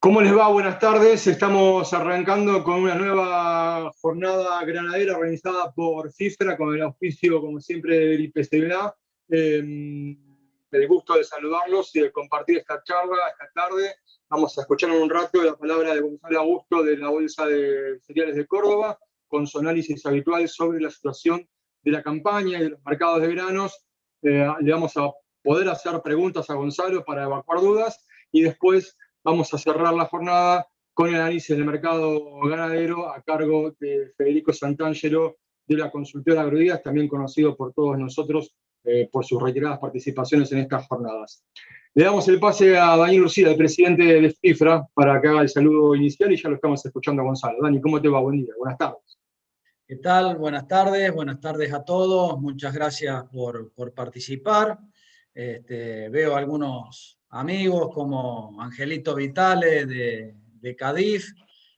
¿Cómo les va? Buenas tardes. Estamos arrancando con una nueva jornada granadera organizada por CIFRA con el auspicio, como siempre, del IPCBA. El gusto de saludarlos y de compartir esta charla esta tarde. Vamos a escuchar en un rato la palabra de Gonzalo Augusto de la Bolsa de Cereales de Córdoba, con su análisis habitual sobre la situación de la campaña y de los mercados de granos. Le vamos a poder hacer preguntas a Gonzalo para evacuar dudas y después vamos a cerrar la jornada con el análisis del mercado ganadero a cargo de Federico Santangelo de la consultora Agrodías, también conocido por todos nosotros por sus reiteradas participaciones en estas jornadas. Le damos el pase a Daniel Urcida, el presidente de CIFRA, para que haga el saludo inicial y ya lo estamos escuchando a Gonzalo. Dani, ¿cómo te va? Buen día, buenas tardes. ¿Qué tal? Buenas tardes a todos. Muchas gracias por participar. Veo algunos amigos como Angelito Vitale de Cadif.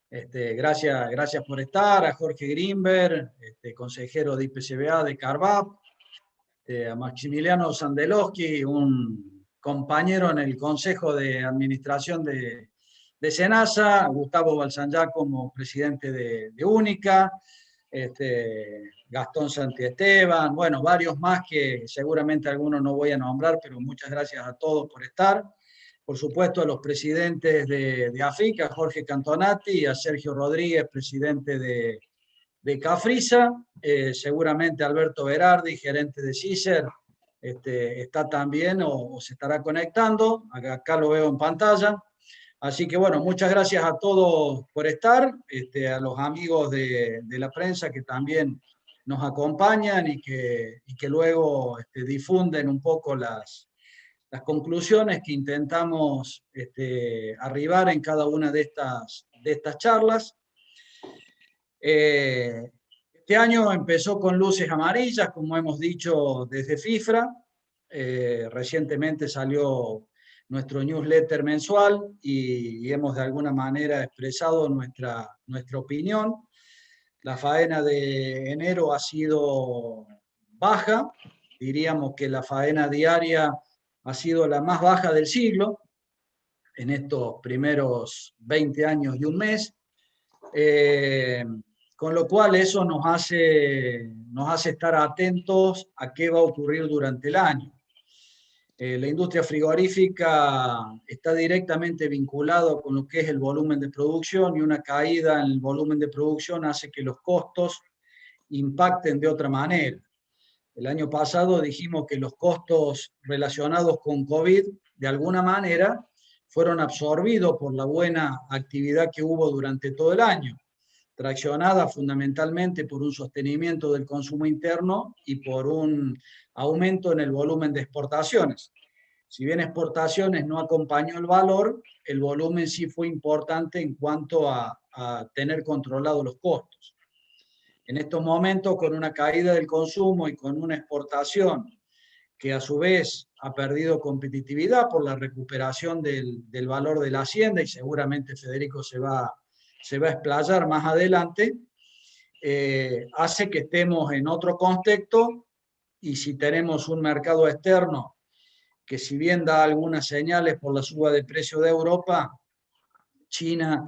Gracias por estar. A Jorge Grimberg, consejero de IPCBA de Carvap. A Maximiliano Sandelowski, un compañero en el Consejo de Administración de Senasa. Gustavo Balsanyá como presidente de Única. Gastón Santiesteban, bueno, varios más que seguramente algunos no voy a nombrar, pero muchas gracias a todos por estar. Por supuesto a los presidentes de AFIC, a Jorge Cantonati y a Sergio Rodríguez, presidente de Cafrisa, seguramente Alberto Berardi, gerente de CICER, está también o se estará conectando, acá lo veo en pantalla. Así que bueno, muchas gracias a todos por estar, a los amigos de la prensa que también nos acompañan y que luego difunden un poco las conclusiones que intentamos arribar en cada una de estas charlas. Este año empezó con luces amarillas, como hemos dicho desde FIFRA. Recientemente salió nuestro newsletter mensual y hemos de alguna manera expresado nuestra opinión. La faena de enero ha sido baja, diríamos que la faena diaria ha sido la más baja del siglo en estos primeros 20 años y un mes. Con lo cual eso nos hace estar atentos a qué va a ocurrir durante el año. La industria frigorífica está directamente vinculada con lo que es el volumen de producción y una caída en el volumen de producción hace que los costos impacten de otra manera. El año pasado dijimos que los costos relacionados con COVID de alguna manera fueron absorbidos por la buena actividad que hubo durante todo el año, traccionada fundamentalmente por un sostenimiento del consumo interno y por un aumento en el volumen de exportaciones. Si bien exportaciones no acompañó el valor, el volumen sí fue importante en cuanto a tener controlados los costos. En estos momentos, con una caída del consumo y con una exportación que a su vez ha perdido competitividad por la recuperación del valor de la hacienda, y seguramente Federico se va a explayar más adelante, hace que estemos en otro contexto, y si tenemos un mercado externo que si bien da algunas señales por la suba de precio de Europa, China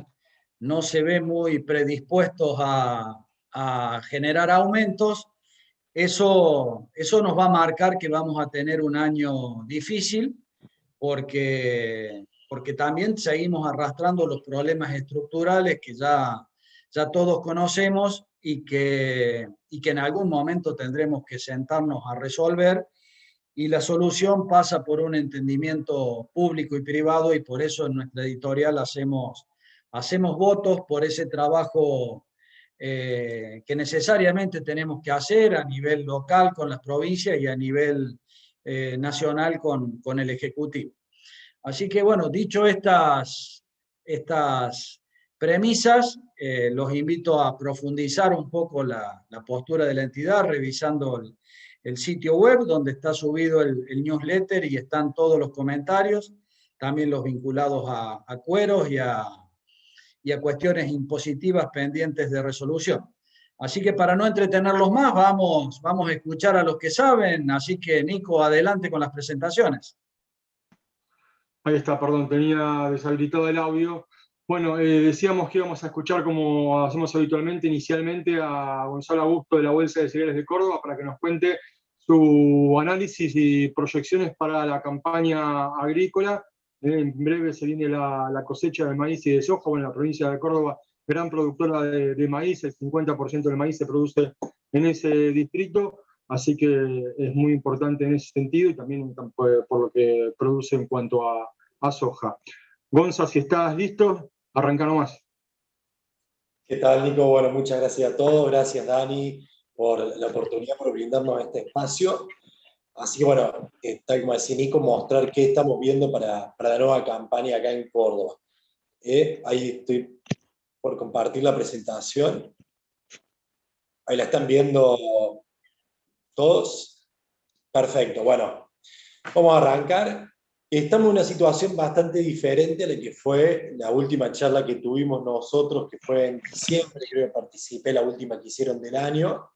no se ve muy predispuestos a generar aumentos. Eso nos va a marcar que vamos a tener un año difícil, porque también seguimos arrastrando los problemas estructurales que ya todos conocemos y que en algún momento tendremos que sentarnos a resolver, y la solución pasa por un entendimiento público y privado, y por eso en nuestra editorial hacemos votos por ese trabajo que necesariamente tenemos que hacer a nivel local con las provincias y a nivel nacional con el Ejecutivo. Así que bueno, dicho estas premisas, los invito a profundizar un poco la postura de la entidad revisando el sitio web donde está subido el newsletter y están todos los comentarios, también los vinculados a cueros y a cuestiones impositivas pendientes de resolución. Así que para no entretenerlos más, vamos a escuchar a los que saben. Así que Nico, adelante con las presentaciones. Ahí está, perdón, tenía deshabilitado el audio. Bueno, decíamos que íbamos a escuchar, como hacemos habitualmente, inicialmente a Gonzalo Augusto de la Bolsa de Cereales de Córdoba para que nos cuente su análisis y proyecciones para la campaña agrícola. En breve se viene la cosecha de maíz y de soja. Bueno, la provincia de Córdoba, gran productora de maíz, el 50% del maíz se produce en ese distrito, así que es muy importante en ese sentido y también por lo que produce en cuanto a soja. Gonza, si estás listo, arranca nomás. ¿Qué tal, Nico? Bueno, muchas gracias a todos. Gracias, Dani, por la oportunidad, por brindarnos este espacio. Así que, bueno, tal como decía Nico, mostrar qué estamos viendo para la nueva campaña acá en Córdoba. Ahí estoy por compartir la presentación. Ahí la están viendo todos. Perfecto, bueno, vamos a arrancar. Estamos en una situación bastante diferente a la que fue la última charla que tuvimos nosotros, que fue en diciembre, creo que participé, la última que hicieron del año,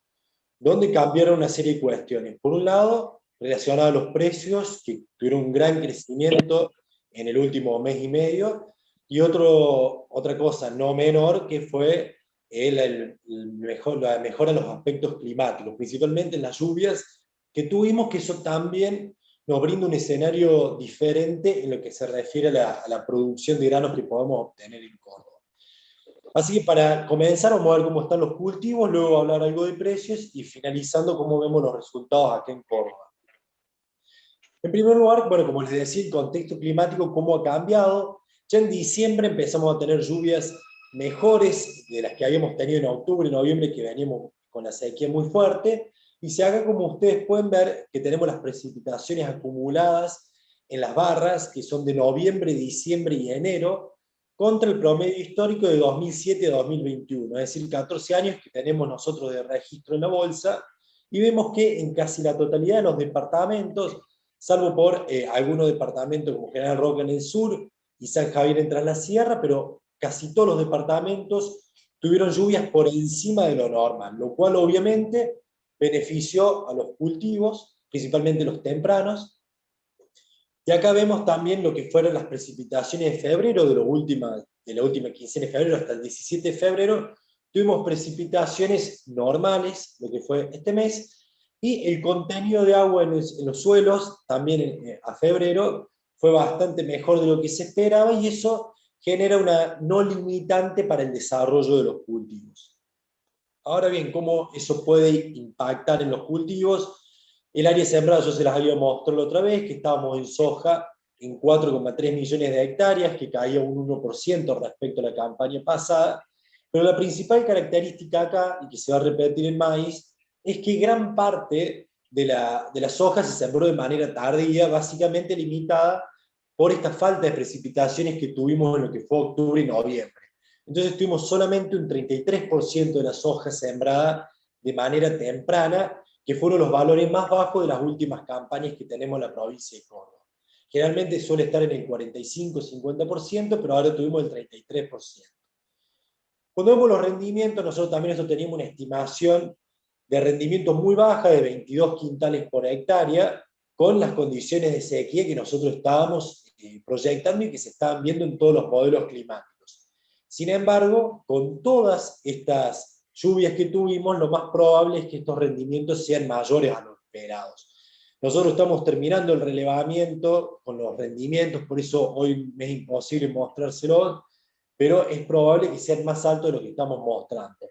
donde cambiaron una serie de cuestiones. Por un lado, relacionadas a los precios, que tuvieron un gran crecimiento en el último mes y medio, y otra cosa no menor, que fue la mejora en los aspectos climáticos, principalmente en las lluvias que tuvimos, que eso también nos brinda un escenario diferente en lo que se refiere a la producción de granos que podemos obtener en Córdoba. Así que para comenzar vamos a ver cómo están los cultivos, luego hablar algo de precios y finalizando cómo vemos los resultados acá en Córdoba. En primer lugar, bueno, como les decía, el contexto climático, cómo ha cambiado. Ya en diciembre empezamos a tener lluvias mejores de las que habíamos tenido en octubre y noviembre, que veníamos con la sequía muy fuerte. Y se haga, como ustedes pueden ver, que tenemos las precipitaciones acumuladas en las barras, que son de noviembre, diciembre y enero, contra el promedio histórico de 2007 a 2021, es decir, 14 años que tenemos nosotros de registro en la bolsa, y vemos que en casi la totalidad de los departamentos, salvo por algunos departamentos como General Roca en el sur y San Javier en Tras la Sierra, pero casi todos los departamentos tuvieron lluvias por encima de lo normal, lo cual obviamente benefició a los cultivos, principalmente los tempranos. Y acá vemos también lo que fueron las precipitaciones de febrero, de la última quincena de febrero hasta el 17 de febrero, tuvimos precipitaciones normales, lo que fue este mes, y el contenido de agua en los suelos, también a febrero, fue bastante mejor de lo que se esperaba, y eso genera una no limitante para el desarrollo de los cultivos. Ahora bien, ¿cómo eso puede impactar en los cultivos? El área sembrada, yo se las había mostrado la otra vez, que estábamos en soja en 4,3 millones de hectáreas, que caía un 1% respecto a la campaña pasada, pero la principal característica acá, y que se va a repetir en maíz, es que gran parte de la soja se sembró de manera tardía, básicamente limitada por esta falta de precipitaciones que tuvimos en lo que fue octubre y noviembre. Entonces tuvimos solamente un 33% de la soja sembrada de manera temprana, que fueron los valores más bajos de las últimas campañas que tenemos en la provincia de Córdoba. Generalmente suele estar en el 45-50%, pero ahora tuvimos el 33%. Cuando vemos los rendimientos, nosotros también teníamos una estimación de rendimiento muy baja, de 22 quintales por hectárea, con las condiciones de sequía que nosotros estábamos proyectando y que se estaban viendo en todos los modelos climáticos. Sin embargo, con todas estas lluvias que tuvimos, lo más probable es que estos rendimientos sean mayores a los esperados. Nosotros estamos terminando el relevamiento con los rendimientos, por eso hoy me es imposible mostrárselos, pero es probable que sean más altos de lo que estamos mostrando.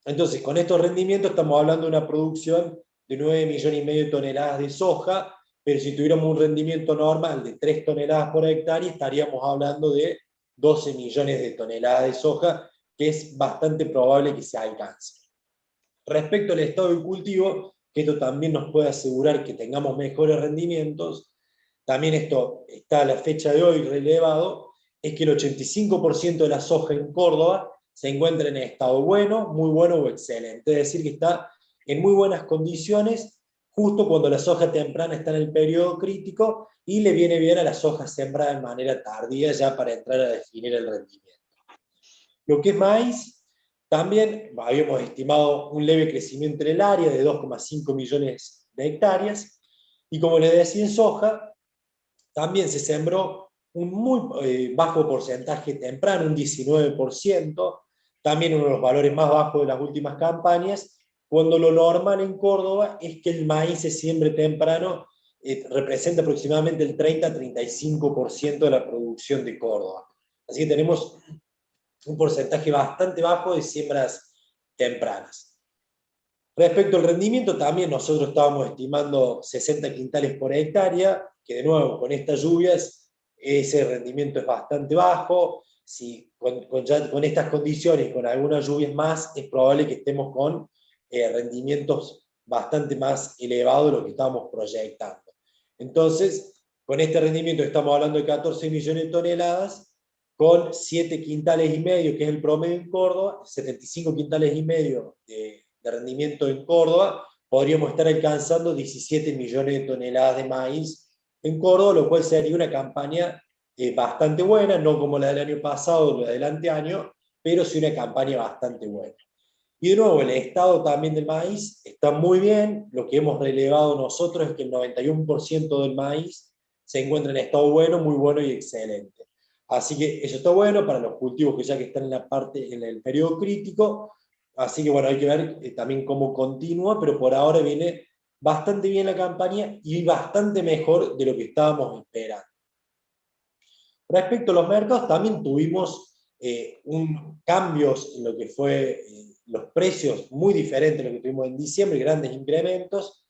Entonces, con estos rendimientos estamos hablando de una producción de 9,5 millones de toneladas de soja, pero si tuviéramos un rendimiento normal de 3 toneladas por hectárea, estaríamos hablando de 12 millones de toneladas de soja, que es bastante probable que se alcance. Respecto al estado del cultivo, que esto también nos puede asegurar que tengamos mejores rendimientos, también esto está a la fecha de hoy relevado, es que el 85% de la soja en Córdoba se encuentra en estado bueno, muy bueno o excelente, es decir, que está en muy buenas condiciones, justo cuando la soja temprana está en el periodo crítico y le viene bien a la soja sembrada de manera tardía ya para entrar a definir el rendimiento. Lo que es maíz, también habíamos estimado un leve crecimiento en el área de 2,5 millones de hectáreas, y como les decía en soja, también se sembró un muy bajo porcentaje temprano, un 19%, también uno de los valores más bajos de las últimas campañas, cuando lo normal en Córdoba es que el maíz se siembre temprano, representa aproximadamente el 30-35% de la producción de Córdoba. Así que tenemos un porcentaje bastante bajo de siembras tempranas. Respecto al rendimiento, también nosotros estábamos estimando 60 quintales por hectárea, que de nuevo con estas lluvias ese rendimiento es bastante bajo. Si con estas condiciones, con algunas lluvias más, es probable que estemos con rendimientos bastante más elevados de lo que estábamos proyectando. Entonces, con este rendimiento estamos hablando de 14 millones de toneladas, con 7 quintales y medio, que es el promedio en Córdoba, 75 quintales y medio de rendimiento en Córdoba, podríamos estar alcanzando 17 millones de toneladas de maíz en Córdoba, lo cual sería una campaña bastante buena, no como la del año pasado o la del anteaño, pero sí una campaña bastante buena. Y de nuevo, el estado también del maíz está muy bien. Lo que hemos relevado nosotros es que el 91% del maíz se encuentra en estado bueno, muy bueno y excelente. Así que eso está bueno para los cultivos que ya que están en el periodo crítico. Así que bueno, hay que ver también cómo continúa, pero por ahora viene bastante bien la campaña y bastante mejor de lo que estábamos esperando. Respecto a los mercados, también tuvimos cambios en lo que fue los precios muy diferentes a lo que tuvimos en diciembre, grandes incrementos.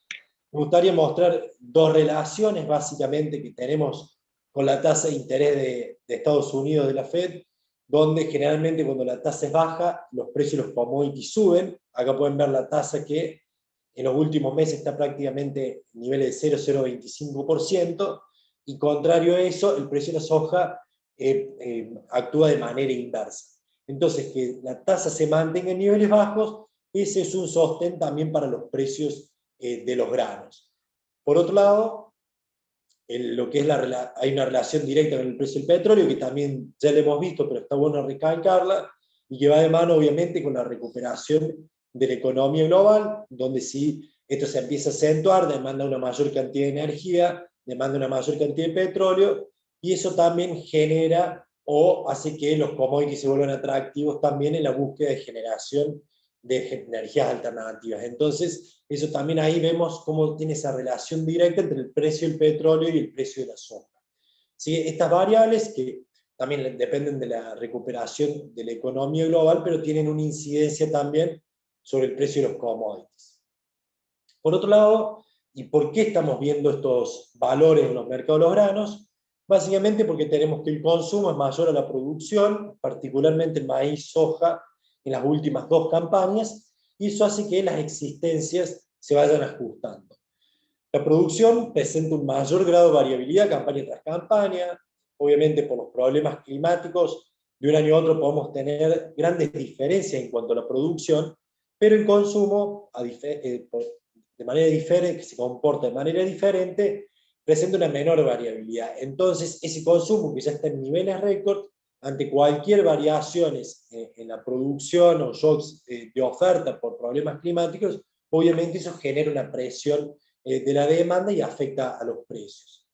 Me gustaría mostrar dos relaciones básicamente que tenemos con la tasa de interés de Estados Unidos de la Fed, donde generalmente cuando la tasa es baja, los precios de los commodities suben. Acá pueden ver la tasa que en los últimos meses está prácticamente en niveles de 0,025%, y contrario a eso, el precio de la soja actúa de manera inversa. Entonces, que la tasa se mantenga en niveles bajos, ese es un sostén también para los precios de los granos. Por otro lado, lo que es hay una relación directa con el precio del petróleo, que también ya lo hemos visto, pero está bueno recalcarla, y que va de mano obviamente con la recuperación de la economía global, donde si esto se empieza a acentuar, demanda una mayor cantidad de energía, demanda una mayor cantidad de petróleo, y eso también genera o hace que los commodities se vuelvan atractivos también en la búsqueda de generación de energías alternativas. Entonces, eso también ahí vemos cómo tiene esa relación directa entre el precio del petróleo y el precio de la soja. ¿Sí? Estas variables que también dependen de la recuperación de la economía global, pero tienen una incidencia también sobre el precio de los commodities. Por otro lado, ¿y por qué estamos viendo estos valores en los mercados de los granos? Básicamente porque tenemos que el consumo es mayor a la producción, particularmente el maíz, soja, en las últimas dos campañas, y eso hace que las existencias se vayan ajustando. La producción presenta un mayor grado de variabilidad campaña tras campaña. Obviamente por los problemas climáticos de un año a otro podemos tener grandes diferencias en cuanto a la producción, pero el consumo, de manera diferente, que se comporta de manera diferente, presenta una menor variabilidad. Entonces, ese consumo que ya está en niveles récord, ante cualquier variaciones en la producción o shocks de oferta por problemas climáticos, obviamente eso genera una presión de la demanda y afecta a los precios.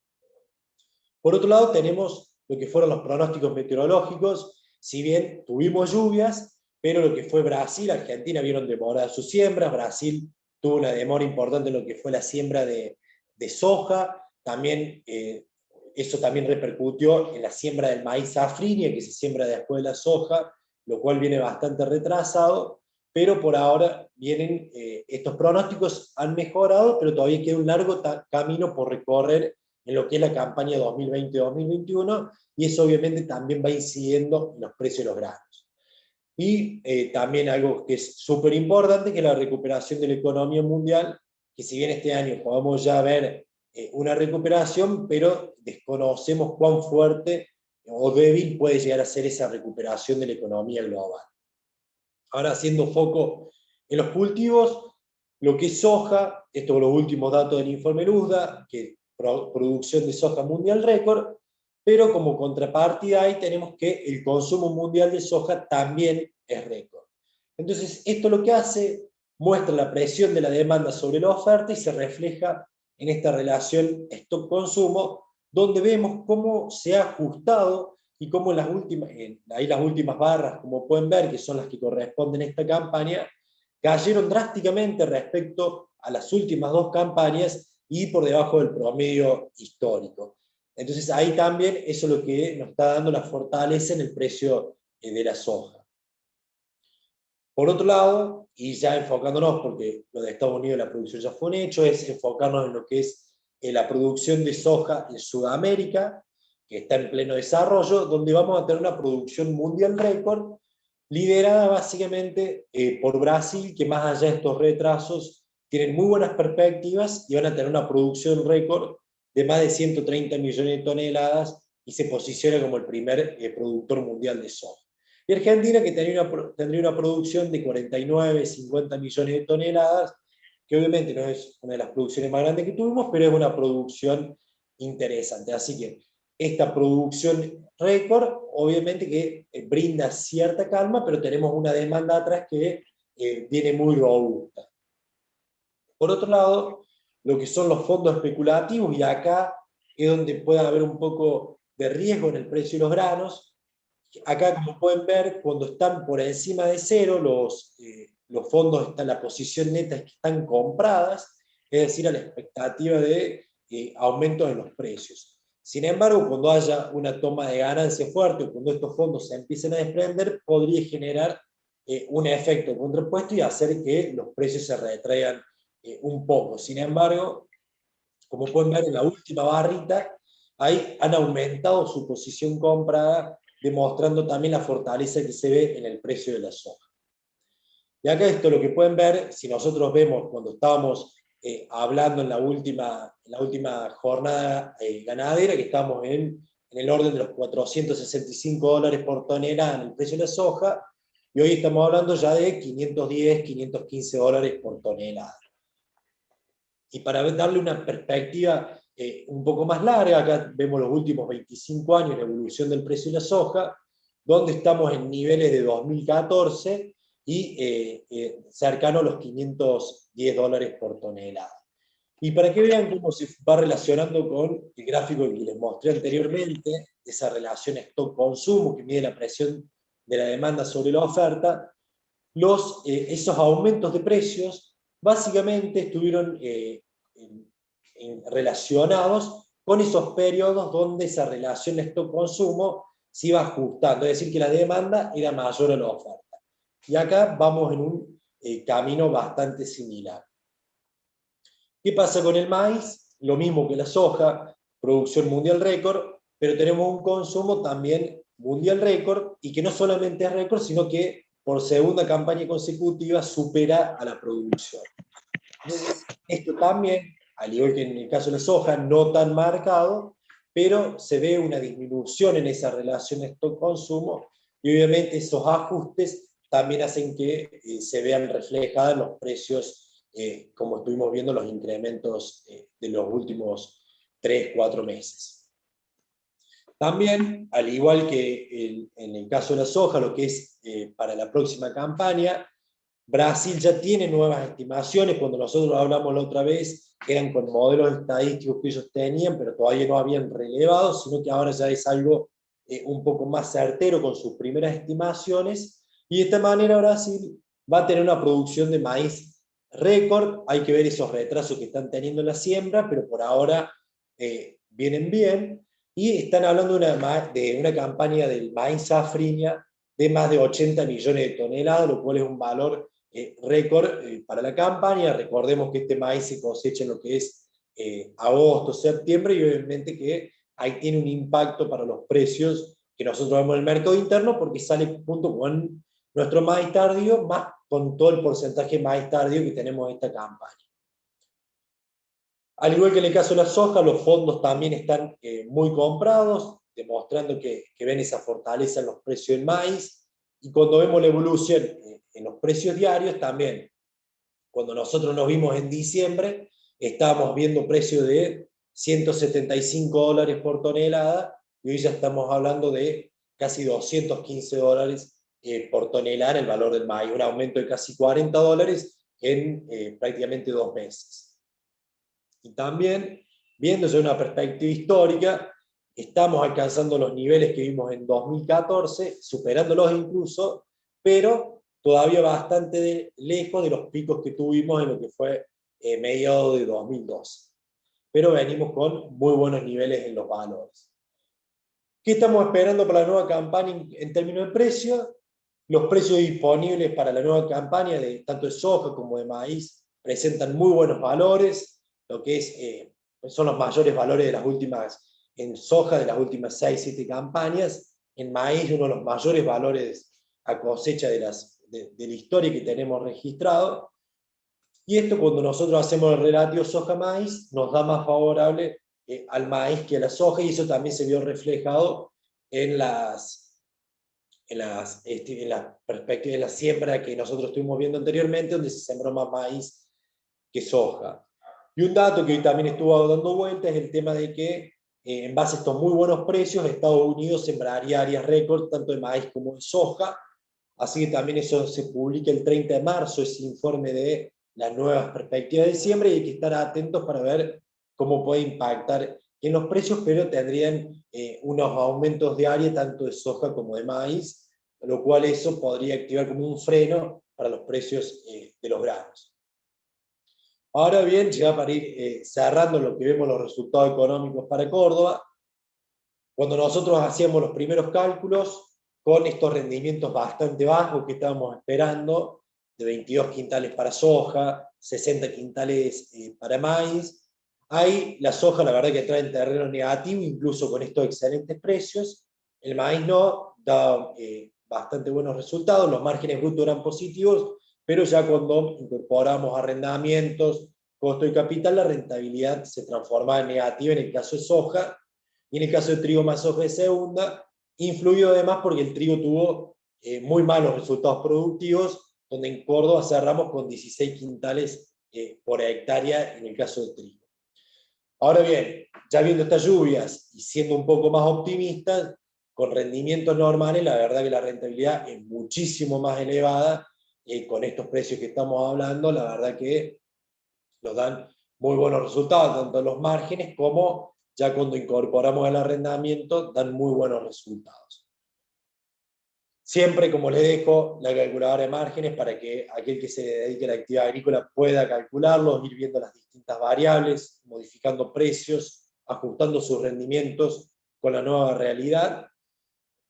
Por otro lado, tenemos lo que fueron los pronósticos meteorológicos. Si bien tuvimos lluvias, pero lo que fue Brasil, Argentina vieron demoradas sus siembras. Brasil tuvo una demora importante en lo que fue la siembra de soja. También eso también repercutió en la siembra del maíz safrinha, que se siembra después de la soja, lo cual viene bastante retrasado, pero por ahora vienen, estos pronósticos han mejorado, pero todavía queda un largo camino por recorrer en lo que es la campaña 2020-2021, y eso obviamente también va incidiendo en los precios de los granos. Y también algo que es súper importante, que es la recuperación de la economía mundial, que si bien este año podemos ya ver una recuperación, pero desconocemos cuán fuerte o débil puede llegar a ser esa recuperación de la economía global. Ahora, haciendo foco en los cultivos, lo que es soja, estos son los últimos datos del informe Luzda, que producción de soja mundial récord, pero como contrapartida ahí tenemos que el consumo mundial de soja también es récord. Entonces, esto lo que hace, muestra la presión de la demanda sobre la oferta y se refleja en esta relación stock-consumo, donde vemos cómo se ha ajustado y cómo las últimas barras, como pueden ver, que son las que corresponden a esta campaña, cayeron drásticamente respecto a las últimas dos campañas y por debajo del promedio histórico. Entonces ahí también eso es lo que nos está dando la fortaleza en el precio de la soja. Por otro lado, y ya enfocándonos, porque lo de Estados Unidos la producción ya fue un hecho, es enfocarnos en lo que es la producción de soja en Sudamérica, que está en pleno desarrollo, donde vamos a tener una producción mundial récord, liderada básicamente por Brasil, que más allá de estos retrasos, tienen muy buenas perspectivas y van a tener una producción récord de más de 130 millones de toneladas y se posiciona como el primer productor mundial de soja. Y Argentina, que tendría una producción de 49, 50 millones de toneladas, que obviamente no es una de las producciones más grandes que tuvimos, pero es una producción interesante. Así que esta producción récord, obviamente que brinda cierta calma, pero tenemos una demanda atrás que viene muy robusta. Por otro lado, lo que son los fondos especulativos, y acá es donde puede haber un poco de riesgo en el precio de los granos. Acá, como pueden ver, cuando están por encima de cero, los fondos, la posición neta es que están compradas, es decir, a la expectativa de aumentos en los precios. Sin embargo, cuando haya una toma de ganancia fuerte, o cuando estos fondos se empiecen a desprender, podría generar un efecto contrapuesto y hacer que los precios se retraigan un poco. Sin embargo, como pueden ver en la última barrita, ahí han aumentado su posición comprada, demostrando también la fortaleza que se ve en el precio de la soja. Y acá esto lo que pueden ver, si nosotros vemos cuando estábamos hablando en la última jornada ganadera, que estamos en el orden de los $465 por tonelada en el precio de la soja, y hoy estamos hablando ya de $510, $515 por tonelada. Y para darle una perspectiva un poco más larga, acá vemos los últimos 25 años la evolución del precio de la soja, donde estamos en niveles de 2014 y cercano a los $510 por tonelada. Y para que vean cómo se va relacionando con el gráfico que les mostré anteriormente, esa relación stock-consumo que mide la presión de la demanda sobre la oferta, esos aumentos de precios básicamente estuvieron relacionados con esos periodos donde esa relación de stock-consumo se iba ajustando, es decir, que la demanda era mayor a la oferta. Y acá vamos en un camino bastante similar. ¿Qué pasa con el maíz? Lo mismo que la soja, producción mundial récord, pero tenemos un consumo también mundial récord, y que no solamente es récord, sino que por segunda campaña consecutiva supera a la producción. Entonces, esto también, al igual que en el caso de la soja, no tan marcado, pero se ve una disminución en esa relación stock-consumo, y obviamente esos ajustes también hacen que se vean reflejados en los precios, como estuvimos viendo los incrementos de los últimos 3-4 meses. También, al igual que en el caso de la soja, lo que es para la próxima campaña, Brasil ya tiene nuevas estimaciones. Cuando nosotros hablamos la otra vez, eran con modelos estadísticos que ellos tenían, pero todavía no habían relevado, sino que ahora ya es algo un poco más certero con sus primeras estimaciones, y de esta manera Brasil va a tener una producción de maíz récord. Hay que ver esos retrasos que están teniendo en la siembra, pero por ahora vienen bien, y están hablando de una campaña del maíz safrinha de más de 80 millones de toneladas, lo cual es un valor récord para la campaña. Recordemos que este maíz se cosecha en lo que es agosto, septiembre, y obviamente que ahí tiene un impacto para los precios que nosotros vemos en el mercado interno, porque sale junto con nuestro maíz tardío, más con todo el porcentaje de maíz tardío que tenemos en esta campaña. Al igual que en el caso de la soja, los fondos también están muy comprados, demostrando que ven esa fortaleza en los precios del maíz. Y cuando vemos la evolución en los precios diarios, también, cuando nosotros nos vimos en diciembre, estábamos viendo precios de $175 por tonelada, y hoy ya estamos hablando de casi $215 por tonelada el valor del maíz, un aumento de casi $40 en prácticamente 2 meses. Y también viéndose una perspectiva histórica, estamos alcanzando los niveles que vimos en 2014, superándolos incluso, pero todavía bastante lejos de los picos que tuvimos en lo que fue mediados de 2012. Pero venimos con muy buenos niveles en los valores. ¿Qué estamos esperando para la nueva campaña en términos de precios? Los precios disponibles para la nueva campaña, tanto de soja como de maíz, presentan muy buenos valores, lo que son los mayores valores de las últimas, en soja de las últimas 6-7 campañas, en maíz uno de los mayores valores a cosecha de la historia que tenemos registrado, y esto cuando nosotros hacemos el relativo soja-maíz, nos da más favorable al maíz que a la soja, y eso también se vio reflejado en la perspectiva de la siembra que nosotros estuvimos viendo anteriormente, donde se sembró más maíz que soja. Y un dato que hoy también estuvo dando vuelta es el tema de que, en base a estos muy buenos precios, Estados Unidos sembraría áreas récord, tanto de maíz como de soja, así que también eso se publica el 30 de marzo, ese informe de las nuevas perspectivas de siembra, y hay que estar atentos para ver cómo puede impactar en los precios, pero tendrían unos aumentos de área tanto de soja como de maíz, lo cual eso podría activar como un freno para los precios de los granos. Ahora bien, ya para ir cerrando lo que vemos los resultados económicos para Córdoba, cuando nosotros hacíamos los primeros cálculos, con estos rendimientos bastante bajos que estábamos esperando, de 22 quintales para soja, 60 quintales para maíz, ahí la soja la verdad que trae en terreno negativo, incluso con estos excelentes precios. El maíz no, da bastante buenos resultados, los márgenes brutos eran positivos, pero ya cuando incorporamos arrendamientos, costo y capital, la rentabilidad se transforma en negativa en el caso de soja, y en el caso de trigo más soja de segunda, influyó además porque el trigo tuvo muy malos resultados productivos, donde en Córdoba cerramos con 16 quintales por hectárea en el caso de trigo. Ahora bien, ya viendo estas lluvias y siendo un poco más optimistas, con rendimientos normales, la verdad que la rentabilidad es muchísimo más elevada, con estos precios que estamos hablando, la verdad que nos dan muy buenos resultados, tanto en los márgenes como ya cuando incorporamos el arrendamiento, dan muy buenos resultados. Siempre, como les dejo, la calculadora de márgenes para que aquel que se dedique a la actividad agrícola pueda calcularlos, ir viendo las distintas variables, modificando precios, ajustando sus rendimientos con la nueva realidad.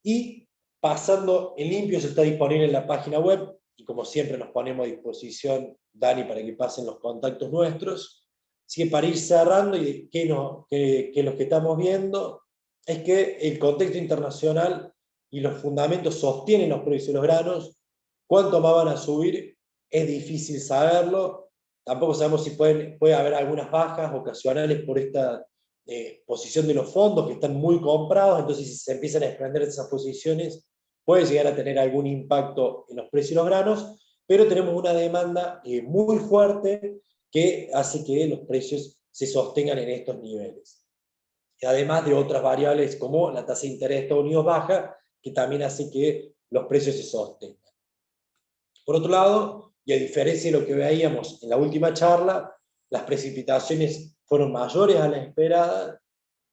Y pasando en limpio, eso está disponible en la página web, y como siempre nos ponemos a disposición, Dani, para que pasen los contactos nuestros. Así que para ir cerrando, y que lo que estamos viendo es que el contexto internacional y los fundamentos sostienen los precios de los granos. ¿Cuánto más van a subir? Es difícil saberlo. Tampoco sabemos si puede haber algunas bajas ocasionales por esta posición de los fondos, que están muy comprados, entonces si se empiezan a expandir esas posiciones, puede llegar a tener algún impacto en los precios de los granos, pero tenemos una demanda muy fuerte que hace que los precios se sostengan en estos niveles. Y además de otras variables como la tasa de interés de Estados Unidos baja, que también hace que los precios se sostengan. Por otro lado, y a diferencia de lo que veíamos en la última charla, las precipitaciones fueron mayores a las esperadas,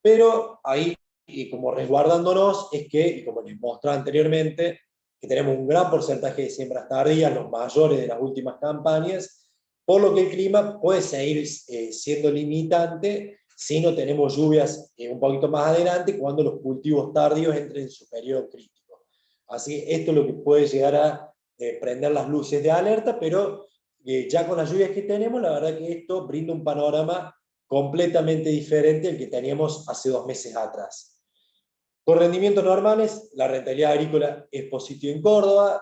pero ahí, y como resguardándonos, es que, y como les mostraba anteriormente, que tenemos un gran porcentaje de siembras tardías, los mayores de las últimas campañas, por lo que el clima puede seguir siendo limitante si no tenemos lluvias un poquito más adelante, cuando los cultivos tardíos entren en su periodo crítico. Así que esto es lo que puede llegar a prender las luces de alerta, pero ya con las lluvias que tenemos, la verdad que esto brinda un panorama completamente diferente al que teníamos hace 2 meses atrás. Con rendimientos normales, la rentabilidad agrícola es positiva en Córdoba,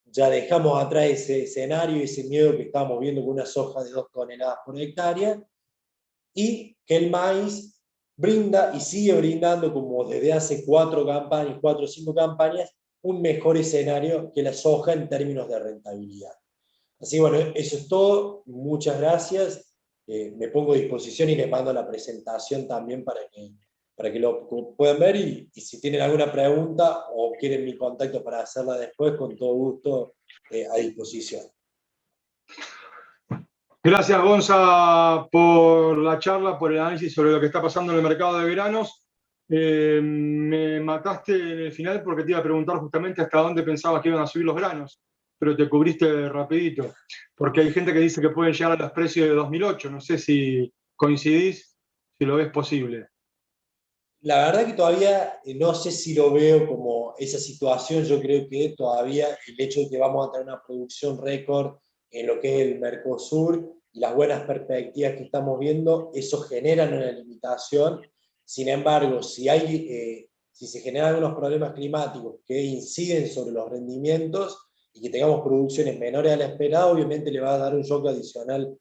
ya dejamos atrás ese escenario y ese miedo que estábamos viendo con una soja de 2 toneladas por hectárea, y que el maíz brinda y sigue brindando, como desde hace 4 o 5 campañas, un mejor escenario que la soja en términos de rentabilidad. Así bueno, eso es todo, muchas gracias, me pongo a disposición y les mando la presentación también para que lo puedan ver, y si tienen alguna pregunta o quieren mi contacto para hacerla después, con todo gusto a disposición. Gracias, Gonza, por la charla, por el análisis sobre lo que está pasando en el mercado de granos. Me mataste en el final porque te iba a preguntar justamente hasta dónde pensabas que iban a subir los granos, pero te cubriste rapidito, porque hay gente que dice que pueden llegar a los precios de 2008. No sé si coincidís, si lo ves posible. La verdad que todavía no sé si lo veo como esa situación. Yo creo que todavía el hecho de que vamos a tener una producción récord en lo que es el Mercosur y las buenas perspectivas que estamos viendo, eso genera una limitación. Sin embargo, si se generan algunos problemas climáticos que inciden sobre los rendimientos y que tengamos producciones menores a la esperada, obviamente le va a dar un shock adicional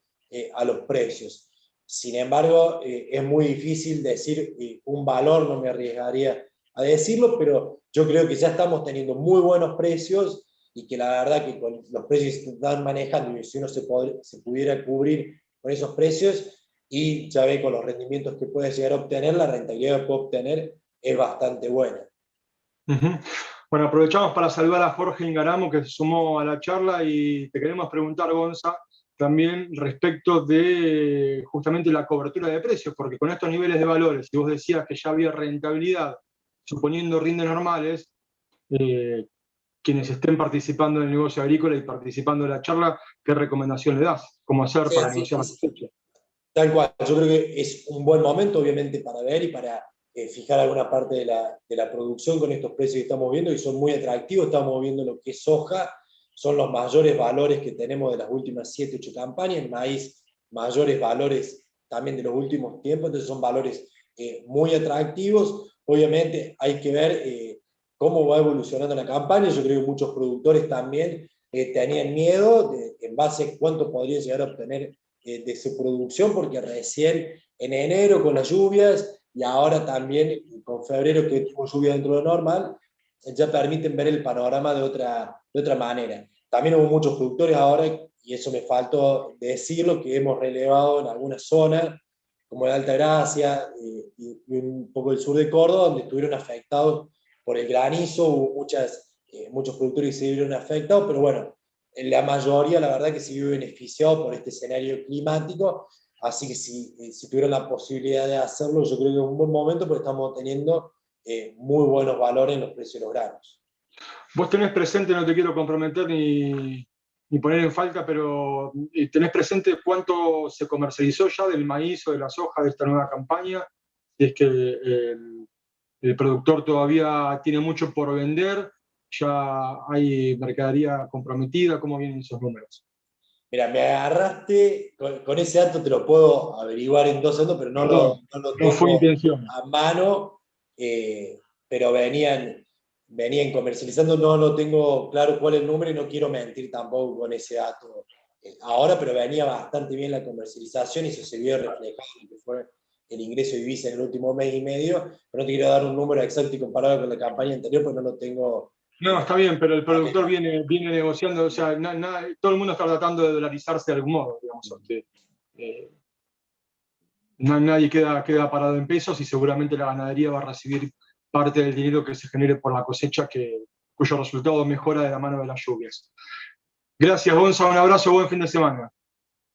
a los precios. Sin embargo, es muy difícil decir un valor, no me arriesgaría a decirlo, pero yo creo que ya estamos teniendo muy buenos precios y que la verdad que con los precios que se están manejando, y si uno se pudiera cubrir con esos precios, y ya ve con los rendimientos que puede llegar a obtener, la rentabilidad que puede obtener es bastante buena. Bueno, aprovechamos para saludar a Jorge Ingaramo, que se sumó a la charla, y te queremos preguntar, Gonza, también respecto de justamente la cobertura de precios, porque con estos niveles de valores, si vos decías que ya había rentabilidad, suponiendo rindes normales, eh, quienes estén participando en el negocio agrícola y participando en la charla, ¿qué recomendación le das? ¿Cómo hacer Sí, para sí, negociar la cosecha? tal cual, yo creo que es un buen momento, obviamente, para ver y para fijar alguna parte de la producción con estos precios que estamos viendo, y son muy atractivos. Estamos viendo lo que es soja, son los mayores valores que tenemos de las últimas 7, 8 campañas, en maíz, mayores valores también de los últimos tiempos, entonces son valores muy atractivos. Obviamente hay que ver cómo va evolucionando la campaña. Yo creo que muchos productores también tenían miedo en base a cuánto podría llegar a obtener de su producción, porque recién en enero con las lluvias y ahora también con febrero que tuvo lluvia dentro de lo normal, ya permiten ver el panorama de otra manera. También hubo muchos productores ahora, y eso me faltó decirlo, que hemos relevado en algunas zonas, como en Altagracia y un poco el sur de Córdoba, donde estuvieron afectados por el granizo. Hubo muchos productores que se vieron afectados, pero bueno, la mayoría, la verdad, que se vio beneficiado por este escenario climático. Así que si tuvieron la posibilidad de hacerlo, yo creo que es un buen momento, porque estamos teniendo muy buenos valores en los precios de los granos. Vos tenés presente, no te quiero comprometer ni poner en falta, pero tenés presente cuánto se comercializó ya del maíz o de la soja de esta nueva campaña, si es que el productor todavía tiene mucho por vender, ya hay mercadería comprometida. ¿Cómo vienen esos números? Mira, me agarraste, con ese dato te lo puedo averiguar en 2 segundos, pero Perdón, no lo no fue tengo intención. a mano, pero venían comercializando. No lo tengo claro cuál es el número y no quiero mentir tampoco con ese dato ahora, pero venía bastante bien la comercialización y eso se vio reflejado en lo que fue el ingreso de divisa en el último mes y medio, pero no te quiero dar un número exacto y comparado con la campaña anterior, porque no lo tengo. No, está bien, pero el productor viene negociando, o sea, todo el mundo está tratando de dolarizarse de algún modo, digamos. Eh, nadie queda parado en pesos, y seguramente la ganadería va a recibir parte del dinero que se genere por la cosecha, cuyo resultado mejora de la mano de las lluvias. Gracias, Gonza, un abrazo, buen fin de semana.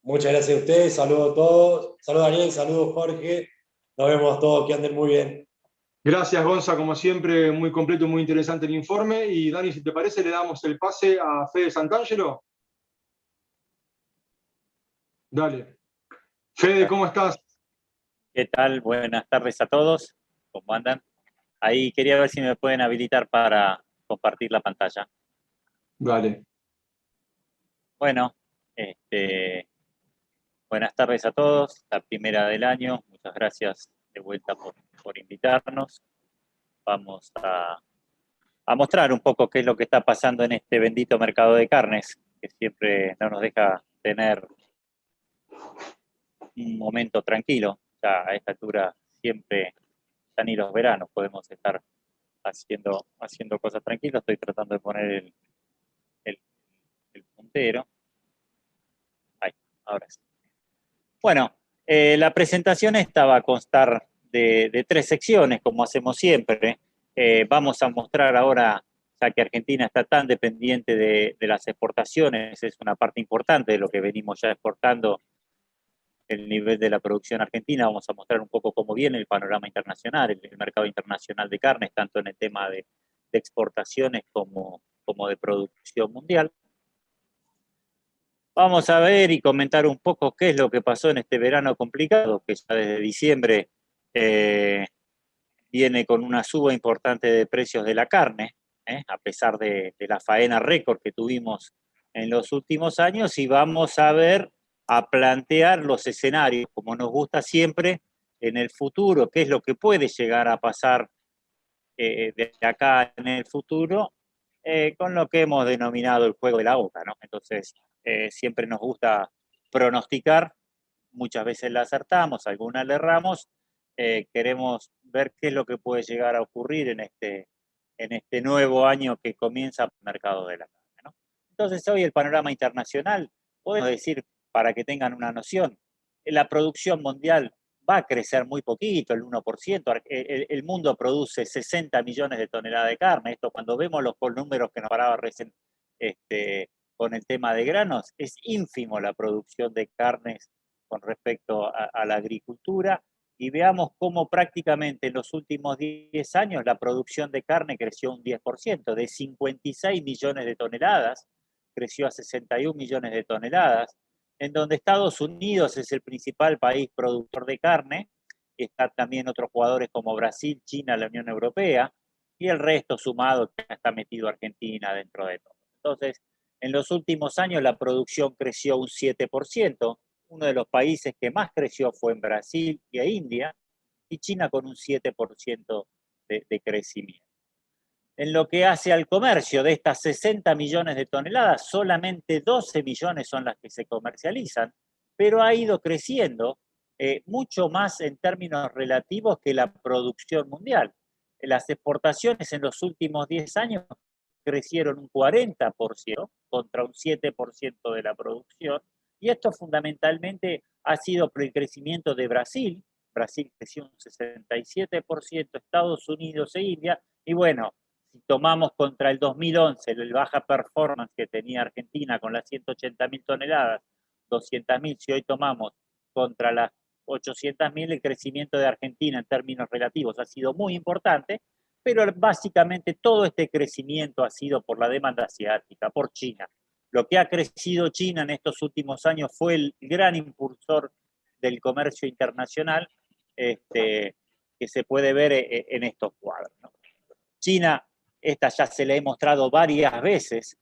Muchas gracias a ustedes, saludos a todos, saludos Daniel, saludos Jorge, nos vemos todos, que anden muy bien. Gracias, Gonza, como siempre, muy completo y muy interesante el informe. Y Dani, si te parece, le damos el pase a Fede Santangelo. Dale. Fede, ¿cómo estás? ¿Qué tal? Buenas tardes a todos. ¿Cómo andan? Ahí quería ver si me pueden habilitar para compartir la pantalla. Dale. Bueno, buenas tardes a todos. La primera del año. Muchas gracias de vuelta por invitarnos. Vamos a mostrar un poco qué es lo que está pasando en este bendito mercado de carnes, que siempre no nos deja tener un momento tranquilo. Ya a esta altura siempre, ya ni los veranos podemos estar haciendo cosas tranquilas. Estoy tratando de poner el puntero. Ahí, ahora sí. Bueno, la presentación esta va a constar de 3 secciones, como hacemos siempre. Vamos a mostrar ahora, ya que Argentina está tan dependiente de las exportaciones, es una parte importante de lo que venimos ya exportando el nivel de la producción argentina. Vamos a mostrar un poco cómo viene el panorama internacional, el mercado internacional de carnes, tanto en el tema de exportaciones como de producción mundial. Vamos a ver y comentar un poco qué es lo que pasó en este verano complicado, que ya desde diciembre viene con una suba importante de precios de la carne, a pesar de la faena récord que tuvimos en los últimos años, y vamos a plantear los escenarios, como nos gusta siempre, en el futuro, qué es lo que puede llegar a pasar de acá en el futuro, con lo que hemos denominado el juego de la oca, ¿no? Entonces, siempre nos gusta pronosticar, muchas veces la acertamos, algunas le erramos, queremos ver qué es lo que puede llegar a ocurrir en este nuevo año que comienza el mercado de la carne, ¿no? Entonces, hoy el panorama internacional, podemos decir, para que tengan una noción, la producción mundial va a crecer muy poquito, el 1%. El mundo produce 60 millones de toneladas de carne. Esto, cuando vemos los números que nos paraba recién con el tema de granos, es ínfimo la producción de carnes con respecto a la agricultura. Y veamos cómo prácticamente en los últimos 10 años la producción de carne creció un 10%, de 56 millones de toneladas, creció a 61 millones de toneladas, en donde Estados Unidos es el principal país productor de carne, y están también otros jugadores como Brasil, China, la Unión Europea, y el resto sumado que está metido Argentina dentro de todo. Entonces, en los últimos años la producción creció un 7%, uno de los países que más creció fue en Brasil y en India, y China con un 7% de crecimiento. En lo que hace al comercio, de estas 60 millones de toneladas, solamente 12 millones son las que se comercializan, pero ha ido creciendo mucho más en términos relativos que la producción mundial. Las exportaciones en los últimos 10 años crecieron un 40% contra un 7% de la producción, y esto fundamentalmente ha sido por el crecimiento de Brasil. Brasil creció un 67%, Estados Unidos e India, y bueno, si tomamos contra el 2011 el baja performance que tenía Argentina con las 180.000 toneladas, 200.000, si hoy tomamos contra las 800.000, el crecimiento de Argentina en términos relativos ha sido muy importante, pero básicamente todo este crecimiento ha sido por la demanda asiática, por China. Lo que ha crecido China en estos últimos años fue el gran impulsor del comercio internacional, que se puede ver en estos cuadros, ¿no? China, esta ya se le he mostrado varias veces,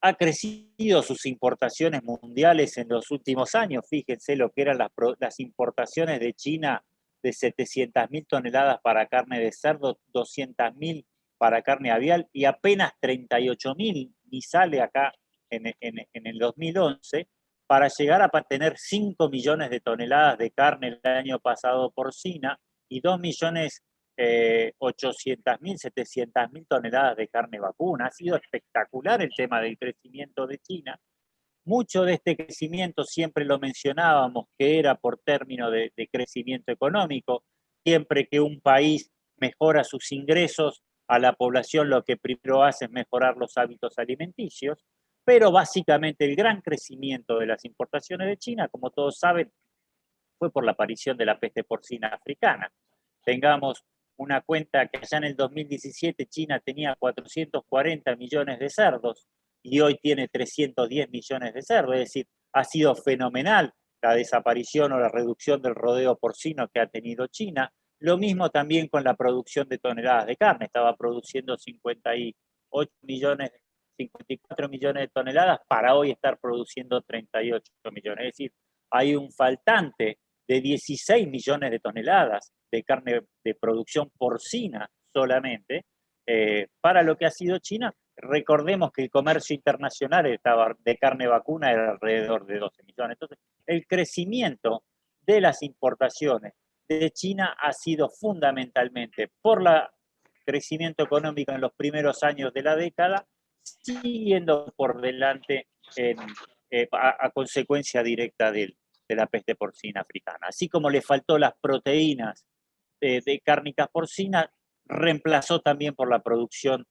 ha crecido sus importaciones mundiales en los últimos años. Fíjense lo que eran las importaciones de China, de 700.000 toneladas para carne de cerdo, 200.000 para carne avial, y apenas 38.000, y sale acá en el 2011, para llegar a tener 5 millones de toneladas de carne el año pasado porcina y 2.800.000, 700.000 toneladas de carne vacuna. Ha sido espectacular el tema del crecimiento de China. Mucho de este crecimiento siempre lo mencionábamos que era por término de crecimiento económico. Siempre que un país mejora sus ingresos, a la población lo que primero hace es mejorar los hábitos alimenticios, pero básicamente el gran crecimiento de las importaciones de China, como todos saben, fue por la aparición de la peste porcina africana. Tengamos una cuenta que allá en el 2017 China tenía 440 millones de cerdos y hoy tiene 310 millones de cerdos, es decir, ha sido fenomenal la desaparición o la reducción del rodeo porcino que ha tenido China. Lo mismo también con la producción de toneladas de carne, estaba produciendo 58 millones, 54 millones de toneladas para hoy estar produciendo 38 millones, es decir, hay un faltante de 16 millones de toneladas de carne de producción porcina solamente, para lo que ha sido China. Recordemos que el comercio internacional de carne vacuna era alrededor de 12 millones. Entonces, el crecimiento de las importaciones de China ha sido fundamentalmente por el crecimiento económico en los primeros años de la década, siguiendo por delante a consecuencia directa de la peste porcina africana. Así como le faltó las proteínas de cárnicas porcinas, reemplazó también por la producción,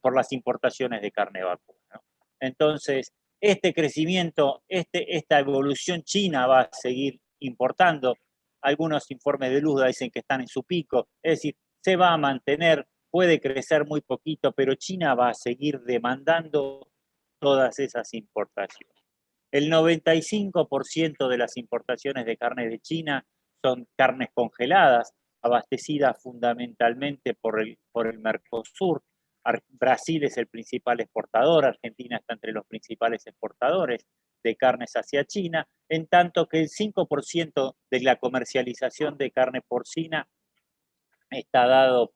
por las importaciones de carne vacuna, ¿no? Entonces, Este crecimiento, esta evolución china va a seguir importando. Algunos informes de Luda dicen que están en su pico, es decir, se va a mantener, puede crecer muy poquito, pero China va a seguir demandando todas esas importaciones. El 95% de las importaciones de carne de China son carnes congeladas, abastecidas fundamentalmente por el Mercosur. Brasil es el principal exportador, Argentina está entre los principales exportadores de carnes hacia China, en tanto que el 5% de la comercialización de carne porcina está dada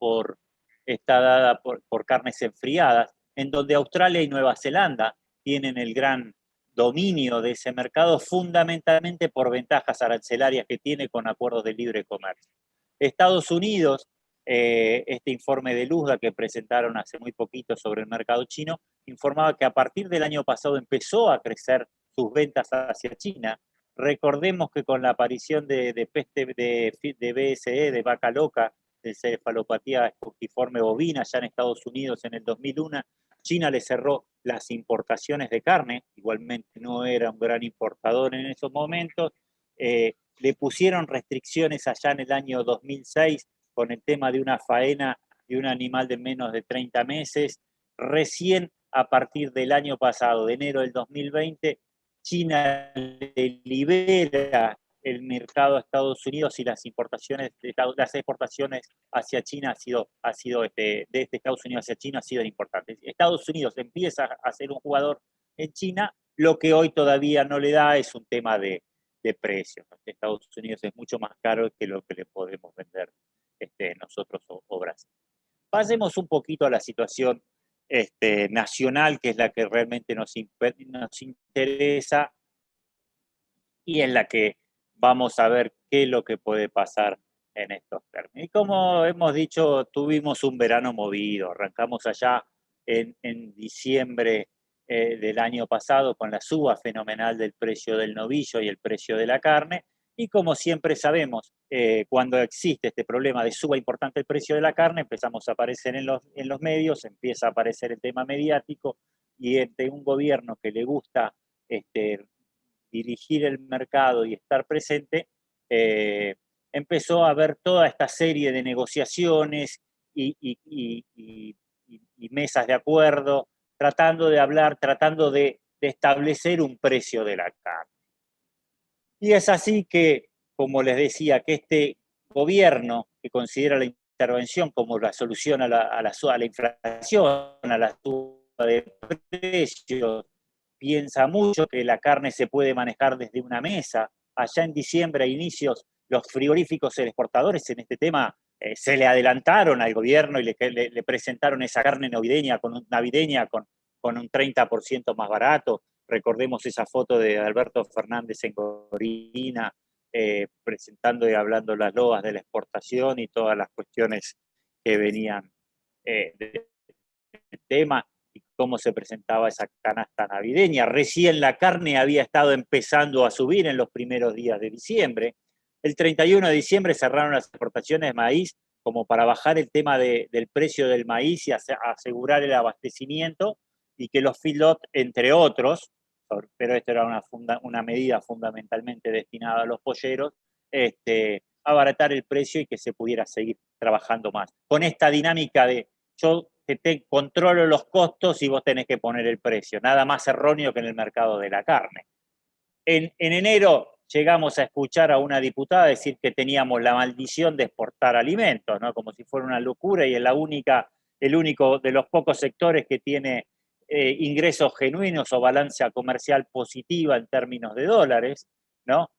por carnes enfriadas, en donde Australia y Nueva Zelanda tienen el gran dominio de ese mercado, fundamentalmente por ventajas arancelarias que tiene con acuerdos de libre comercio. Estados Unidos, este informe de Luda que presentaron hace muy poquito sobre el mercado chino, informaba que a partir del año pasado empezó a crecer sus ventas hacia China. Recordemos que con la aparición de peste de BSE, de vaca loca, de cefalopatía espongiforme bovina, ya en Estados Unidos en el 2001, China le cerró las importaciones de carne, igualmente no era un gran importador en esos momentos, le pusieron restricciones allá en el año 2006 con el tema de una faena de un animal de menos de 30 meses. Recién a partir del año pasado, de enero del 2020, China le libera el mercado a Estados Unidos y las exportaciones hacia China de Estados Unidos hacia China ha sido importante. Estados Unidos empieza a ser un jugador en China, lo que hoy todavía no le da es un tema de precios. Estados Unidos es mucho más caro que lo que le podemos vender nosotros o Brasil. Pasemos un poquito a la situación nacional, que es la que realmente nos interesa y en la que vamos a ver qué es lo que puede pasar en estos términos. Y como hemos dicho, tuvimos un verano movido, arrancamos allá en diciembre del año pasado con la suba fenomenal del precio del novillo y el precio de la carne, y como siempre sabemos, cuando existe este problema de suba importante del precio de la carne, empezamos a aparecer en los medios, empieza a aparecer el tema mediático, y un gobierno que le gusta dirigir el mercado y estar presente, empezó a haber toda esta serie de negociaciones y mesas de acuerdo, tratando de establecer un precio de la carne. Y es así que, como les decía, que este gobierno que considera la intervención como la solución a la inflación, a la suba de precios, piensa mucho que la carne se puede manejar desde una mesa. Allá en diciembre, a inicios, los frigoríficos exportadores en este tema se le adelantaron al gobierno y le presentaron esa carne navideña con un 30% más barato. Recordemos esa foto de Alberto Fernández en Corina, presentando y hablando las loas de la exportación y todas las cuestiones que venían del tema y cómo se presentaba esa canasta navideña. Recién la carne había estado empezando a subir en los primeros días de diciembre. El 31 de diciembre cerraron las exportaciones de maíz como para bajar el tema del precio del maíz y asegurar el abastecimiento, y que los feedlot, entre otros, pero esto era una medida fundamentalmente destinada a los polleros, abaratar el precio y que se pudiera seguir trabajando más. Con esta dinámica de yo te controlo los costos y vos tenés que poner el precio, nada más erróneo que en el mercado de la carne. En enero llegamos a escuchar a una diputada decir que teníamos la maldición de exportar alimentos, ¿no? Como si fuera una locura, y es el único de los pocos sectores que tiene ingresos genuinos o balanza comercial positiva en términos de dólares, ¿no?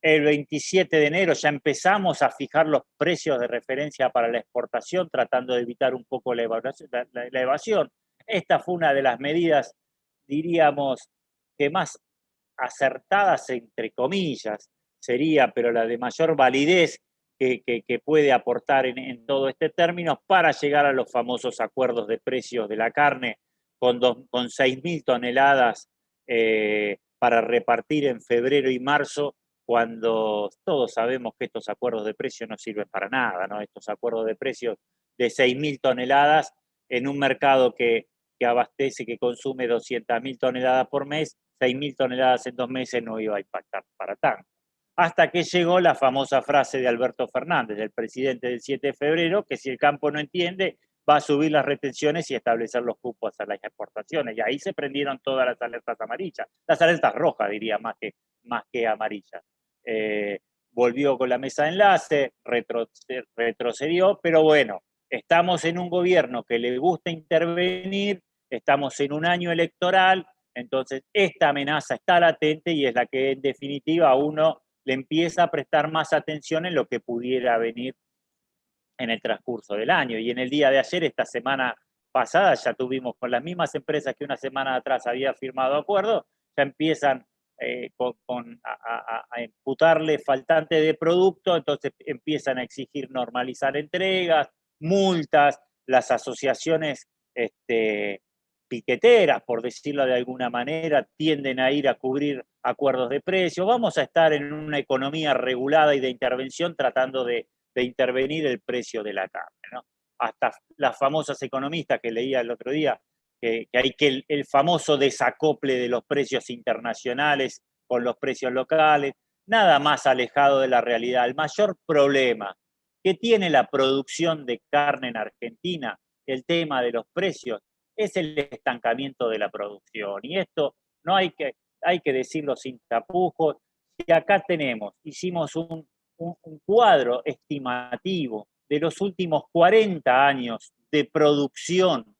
El 27 de enero ya empezamos a fijar los precios de referencia para la exportación, tratando de evitar un poco la evasión. Esta fue una de las medidas, diríamos, que más acertadas, entre comillas, sería, pero la de mayor validez que puede aportar en todo este término, para llegar a los famosos acuerdos de precios de la carne con 6.000 toneladas para repartir en febrero y marzo, cuando todos sabemos que estos acuerdos de precios no sirven para nada, ¿no? Estos acuerdos de precios de 6.000 toneladas en un mercado que abastece, que consume 200.000 toneladas por mes, 6.000 toneladas en 2 meses no iba a impactar para tanto. Hasta que llegó la famosa frase de Alberto Fernández, el presidente del 7 de febrero, que si el campo no entiende, va a subir las retenciones y establecer los cupos a las exportaciones. Y ahí se prendieron todas las alertas amarillas, las alertas rojas, diría, más que amarillas. Volvió con la mesa de enlace, retrocedió, pero bueno, estamos en un gobierno que le gusta intervenir, estamos en un año electoral, entonces esta amenaza está latente y es la que en definitiva a uno le empieza a prestar más atención en lo que pudiera venir en el transcurso del año. Y en el día de ayer, esta semana pasada, ya tuvimos con las mismas empresas que una semana atrás había firmado acuerdos, ya empiezan a imputarle faltante de producto, entonces empiezan a exigir normalizar entregas, multas, las asociaciones piqueteras, por decirlo de alguna manera, tienden a ir a cubrir acuerdos de precios. Vamos a estar en una economía regulada y de intervención tratando de intervenir el precio de la carne, ¿no? Hasta las famosas economistas que leía el otro día, que hay que el famoso desacople de los precios internacionales con los precios locales, nada más alejado de la realidad. El mayor problema que tiene la producción de carne en Argentina, el tema de los precios, es el estancamiento de la producción. Y esto no hay que decirlo sin tapujos. Y acá hicimos un cuadro estimativo de los últimos 40 años de producción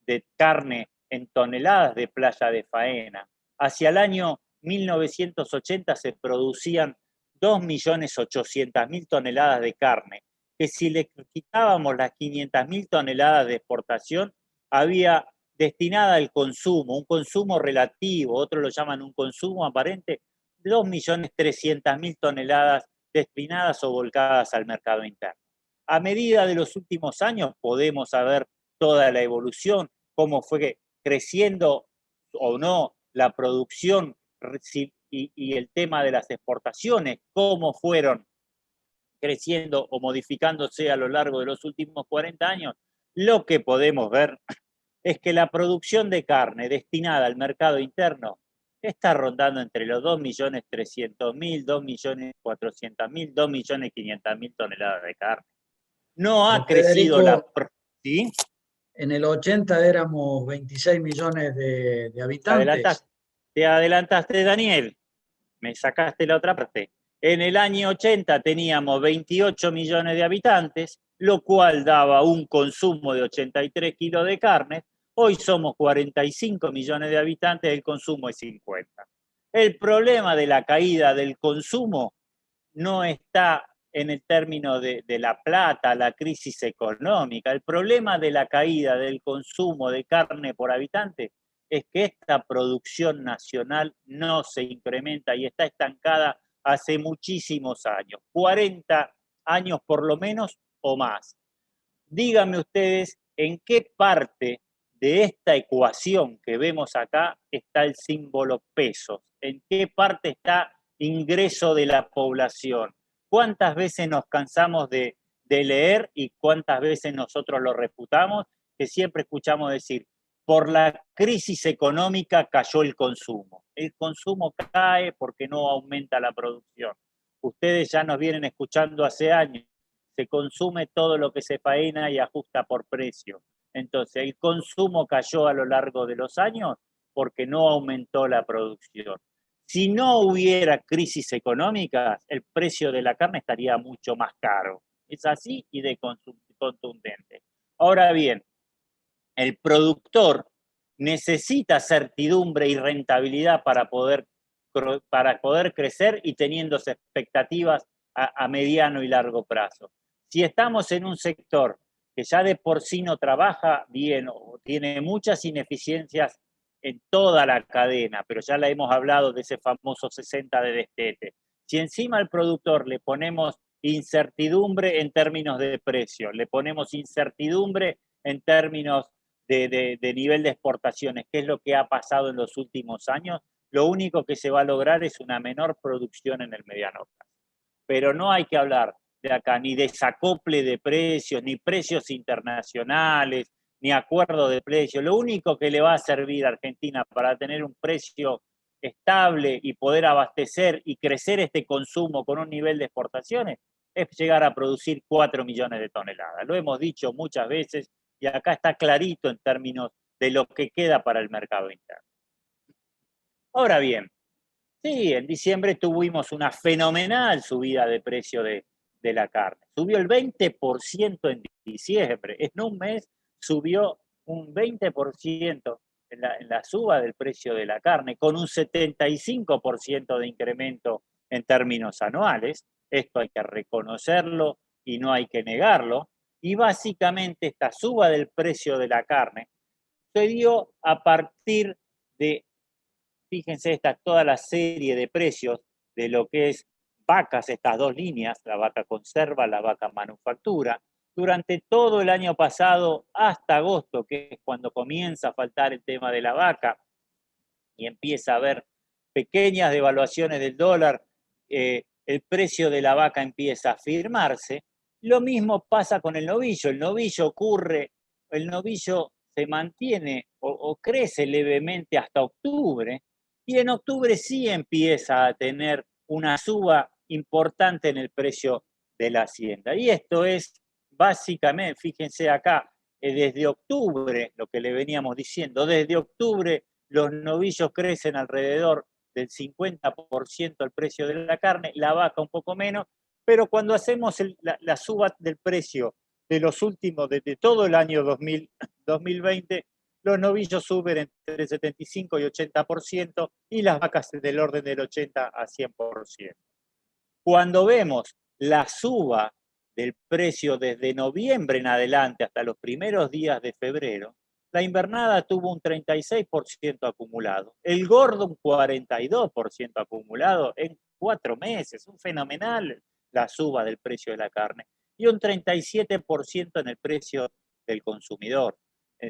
de carne en toneladas de playa de faena. Hacia el año 1980 se producían 2.800.000 toneladas de carne, que si le quitábamos las 500.000 toneladas de exportación, había destinada al consumo, un consumo relativo, otros lo llaman un consumo aparente, 2.300.000 toneladas destinadas o volcadas al mercado interno. A medida de los últimos años podemos saber toda la evolución, cómo fue creciendo o no la producción y el tema de las exportaciones, cómo fueron creciendo o modificándose a lo largo de los últimos 40 años. Lo que podemos ver es que la producción de carne destinada al mercado interno está rondando entre los 2.300.000, 2.400.000, 2.500.000 toneladas de carne. No ha crecido la... ¿Sí? En el 80 éramos 26 millones de habitantes. Te adelantaste, Daniel. Me sacaste la otra parte. En el año 80 teníamos 28 millones de habitantes, lo cual daba un consumo de 83 kilos de carne. Hoy somos 45 millones de habitantes, el consumo es 50. El problema de la caída del consumo no está en el término de la plata, la crisis económica. El problema de la caída del consumo de carne por habitante es que esta producción nacional no se incrementa y está estancada hace muchísimos años, 40 años por lo menos o más. Díganme ustedes en qué parte de esta ecuación que vemos acá está el símbolo pesos, en qué parte está ingreso de la población. ¿Cuántas veces nos cansamos de leer y cuántas veces nosotros lo refutamos? Que siempre escuchamos decir, por la crisis económica cayó el consumo. El consumo cae porque no aumenta la producción. Ustedes ya nos vienen escuchando hace años. Se consume todo lo que se faena y ajusta por precio. Entonces, el consumo cayó a lo largo de los años porque no aumentó la producción. Si no hubiera crisis económicas, el precio de la carne estaría mucho más caro. Es así y de contundente. Ahora bien, el productor necesita certidumbre y rentabilidad para poder crecer y teniendo expectativas a mediano y largo plazo. Si estamos en un sector que ya de por sí no trabaja bien o tiene muchas ineficiencias en toda la cadena, pero ya la hemos hablado de ese famoso 60 de destete, si encima al productor le ponemos incertidumbre en términos de precio, le ponemos incertidumbre en términos de nivel de exportaciones, que es lo que ha pasado en los últimos años, lo único que se va a lograr es una menor producción en el mediano plazo. Pero no hay que hablar de acá ni desacople de precios, ni precios internacionales, ni acuerdo de precios. Lo único que le va a servir a Argentina para tener un precio estable y poder abastecer y crecer este consumo con un nivel de exportaciones es llegar a producir 4 millones de toneladas. Lo hemos dicho muchas veces y acá está clarito en términos de lo que queda para el mercado interno. Ahora bien, sí, en diciembre tuvimos una fenomenal subida de precio de la carne. Subió el 20% en diciembre. En un mes subió un 20% en la suba del precio de la carne, con un 75% de incremento en términos anuales. Esto hay que reconocerlo y no hay que negarlo. Y básicamente esta suba del precio de la carne se dio a partir de, fíjense, toda la serie de precios de lo que es vacas, estas dos líneas, la vaca conserva, la vaca manufactura, durante todo el año pasado hasta agosto, que es cuando comienza a faltar el tema de la vaca y empieza a haber pequeñas devaluaciones del dólar, el precio de la vaca empieza a firmarse. Lo mismo pasa con el novillo. El novillo se mantiene o crece levemente hasta octubre, y en octubre sí empieza a tener una suba importante en el precio de la hacienda. Y esto es básicamente, fíjense acá, desde octubre, lo que le veníamos diciendo, desde octubre los novillos crecen alrededor del 50% el precio de la carne, la vaca un poco menos, pero cuando hacemos la suba del precio de los últimos, de todo el año 2020, los novillos suben entre 75 y 80% y las vacas del orden del 80 a 100%. Cuando vemos la suba del precio desde noviembre en adelante hasta los primeros días de febrero, la invernada tuvo un 36% acumulado, el gordo un 42% acumulado en 4 meses, un fenomenal la suba del precio de la carne, y un 37% en el precio del consumidor.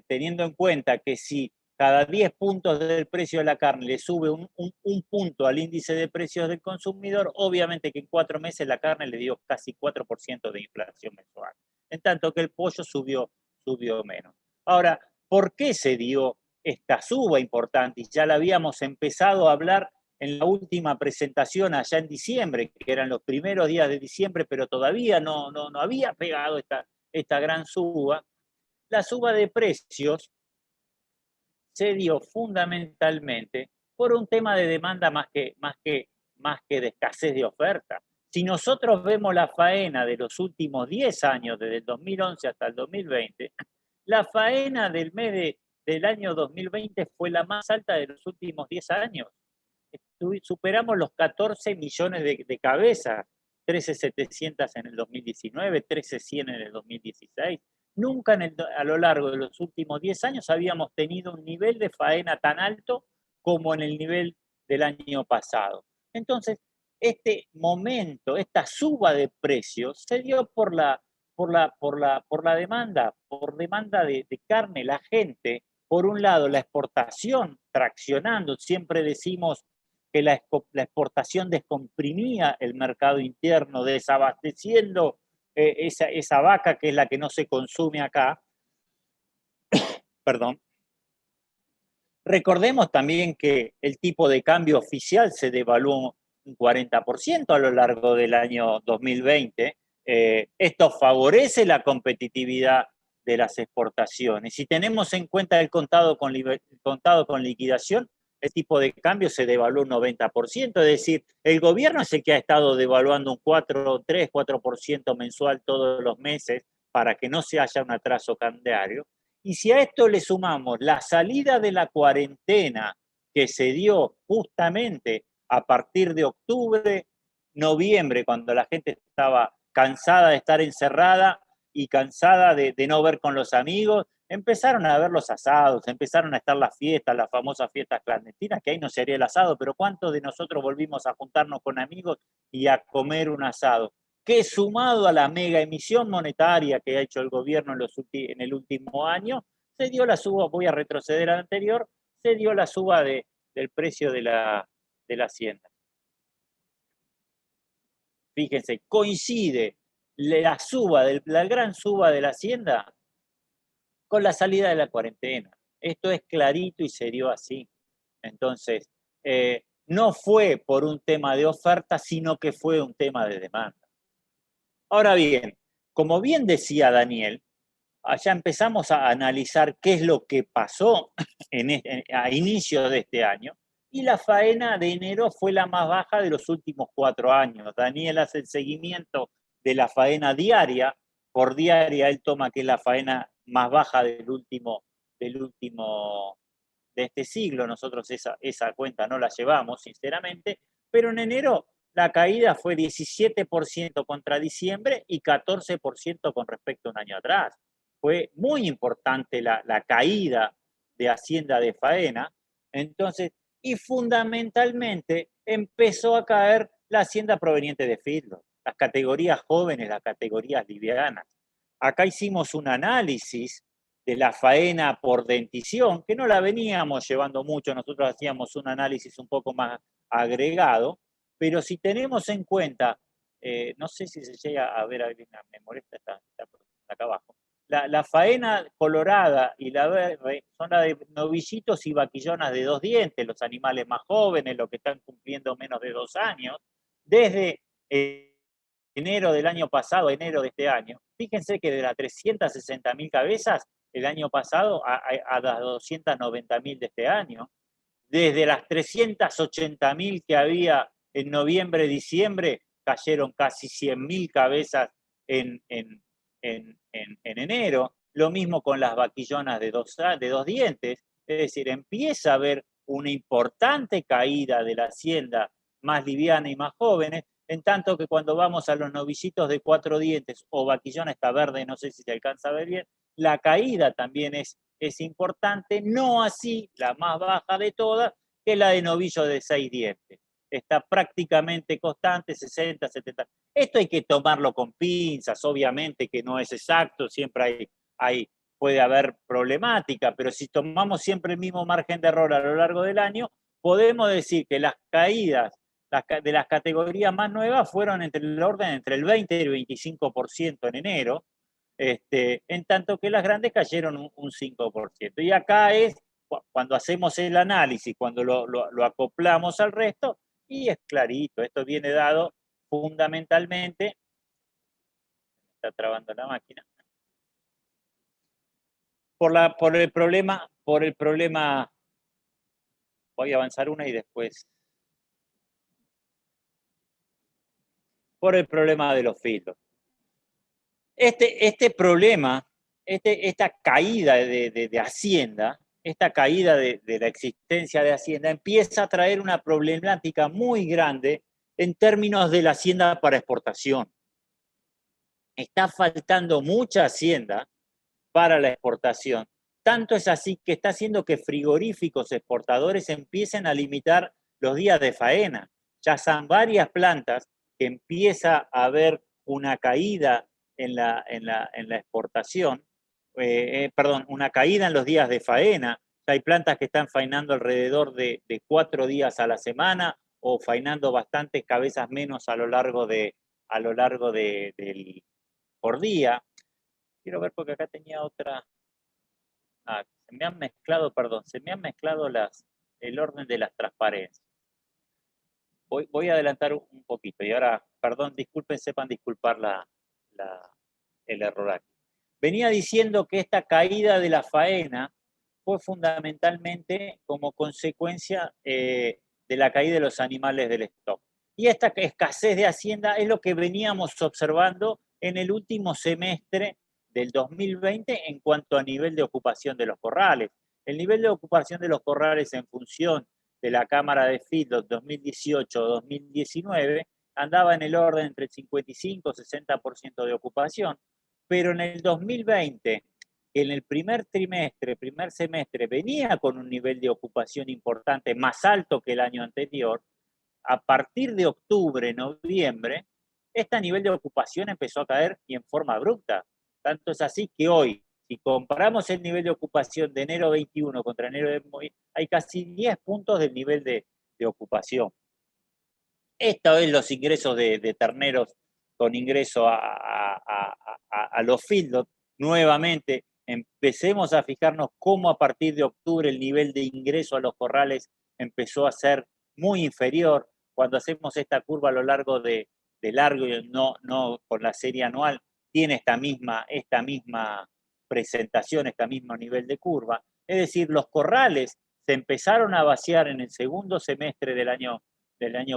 Teniendo en cuenta que si cada 10 puntos del precio de la carne le sube un punto al índice de precios del consumidor, obviamente que en 4 meses la carne le dio casi 4% de inflación mensual, en tanto que el pollo subió menos. Ahora, ¿por qué se dio esta suba importante? Y ya la habíamos empezado a hablar en la última presentación allá en diciembre, que eran los primeros días de diciembre, pero todavía no había pegado esta gran suba. La suba de precios se dio fundamentalmente por un tema de demanda más que de escasez de oferta. Si nosotros vemos la faena de los últimos 10 años, desde el 2011 hasta el 2020, la faena del año 2020 fue la más alta de los últimos 10 años. Superamos los 14 millones de cabezas, 13.700 en el 2019, 13.100 en el 2016. Nunca a lo largo de los últimos 10 años habíamos tenido un nivel de faena tan alto como en el nivel del año pasado. Entonces, este momento, esta suba de precios, se dio por la demanda, de carne. La gente, por un lado, la exportación traccionando, siempre decimos que la exportación descomprimía el mercado interno, desabasteciendo esa vaca que es la que no se consume acá. Perdón. Recordemos también que el tipo de cambio oficial se devaluó un 40% a lo largo del año 2020. Esto favorece la competitividad de las exportaciones. Si tenemos en cuenta el contado con liquidación, el tipo de cambio se devaluó un 90%, es decir, el gobierno es el que ha estado devaluando un 4% mensual todos los meses para que no se haya un atraso cambiario. Y si a esto le sumamos la salida de la cuarentena que se dio justamente a partir de octubre, noviembre, cuando la gente estaba cansada de estar encerrada y cansada de no ver con los amigos, empezaron a ver los asados, empezaron a estar las fiestas, las famosas fiestas clandestinas, que ahí no se haría el asado, pero ¿cuántos de nosotros volvimos a juntarnos con amigos y a comer un asado? Que sumado a la mega emisión monetaria que ha hecho el gobierno en el último año, se dio la suba, voy a retroceder al anterior, se dio la suba del precio de la hacienda. Fíjense, coincide la gran suba de la hacienda con la salida de la cuarentena. Esto es clarito y se dio así. Entonces, no fue por un tema de oferta, sino que fue un tema de demanda. Ahora bien, como bien decía Daniel, allá empezamos a analizar qué es lo que pasó a inicios de este año, y la faena de enero fue la más baja de los últimos 4 años. Daniel hace el seguimiento de la faena diaria, por diaria él toma que es la faena más baja de este siglo. Nosotros esa cuenta no la llevamos, sinceramente, pero en enero la caída fue 17% contra diciembre y 14% con respecto a un año atrás. Fue muy importante la caída de Hacienda de faena. Entonces, y fundamentalmente empezó a caer la hacienda proveniente de feedlot, las categorías jóvenes, las categorías livianas. Acá hicimos un análisis de la faena por dentición, que no la veníamos llevando mucho, nosotros hacíamos un análisis un poco más agregado, pero si tenemos en cuenta, no sé si se llega a ver, me molesta esta acá abajo, la faena colorada y la verde son la de novillitos y vaquillonas de 2 dientes, los animales más jóvenes, los que están cumpliendo menos de 2 años, desde enero del año pasado a enero de este año. Fíjense que de las 360.000 cabezas el año pasado a las 290.000 de este año, desde las 380.000 que había en noviembre, diciembre, cayeron casi 100.000 cabezas en enero. Lo mismo con las vaquillonas de dos dientes. Es decir, empieza a haber una importante caída de la hacienda más liviana y más jóvenes, en tanto que cuando vamos a los novillitos de 4 dientes o vaquillona, esta verde, no sé si se alcanza a ver bien, la caída también es importante, no así la más baja de todas, que es la de novillo de 6 dientes. Está prácticamente constante, 60, 70. Esto hay que tomarlo con pinzas, obviamente que no es exacto, siempre puede haber problemática, pero si tomamos siempre el mismo margen de error a lo largo del año, podemos decir que las caídas de las categorías más nuevas fueron entre el 20 y el 25% en enero, en tanto que las grandes cayeron un 5%. Y acá es cuando hacemos el análisis, cuando lo acoplamos al resto, y es clarito, esto viene dado fundamentalmente, me está trabando la máquina, por el problema, voy a avanzar una y después, por el problema de los feedlots. Este problema, esta caída de Hacienda, esta caída de la existencia de Hacienda empieza a traer una problemática muy grande en términos de la Hacienda para exportación. Está faltando mucha Hacienda para la exportación. Tanto es así que está haciendo que frigoríficos exportadores empiecen a limitar los días de faena. Ya son varias plantas que empieza a haber una caída en la exportación, una caída en los días de faena. Hay plantas que están faenando alrededor de 4 días a la semana o faenando bastantes cabezas menos a lo largo del por día. Quiero ver porque acá tenía otra. Se me han mezclado el orden de las transparencias. Voy a adelantar un poquito y ahora, perdón, disculpen, sepan disculpar el error aquí. Venía diciendo que esta caída de la faena fue fundamentalmente como consecuencia de la caída de los animales del stock. Y esta escasez de hacienda es lo que veníamos observando en el último semestre del 2020 en cuanto a nivel de ocupación de los corrales. El nivel de ocupación de los corrales en función de la Cámara de feedlot 2018-2019 andaba en el orden entre el 55 y 60% de ocupación, pero en el 2020, en el primer semestre, venía con un nivel de ocupación importante, más alto que el año anterior. A partir de octubre, noviembre, este nivel de ocupación empezó a caer y en forma abrupta. Tanto es así que hoy, si comparamos el nivel de ocupación de enero 21 contra enero de hoy, hay casi 10 puntos del nivel de ocupación. Esta vez los ingresos de terneros con ingreso a los feedlots, nuevamente empecemos a fijarnos cómo a partir de octubre el nivel de ingreso a los corrales empezó a ser muy inferior. Cuando hacemos esta curva a lo largo de largo, no con la serie anual, tiene esta misma presentación, este mismo nivel de curva. Es decir, los corrales se empezaron a vaciar en el segundo semestre del año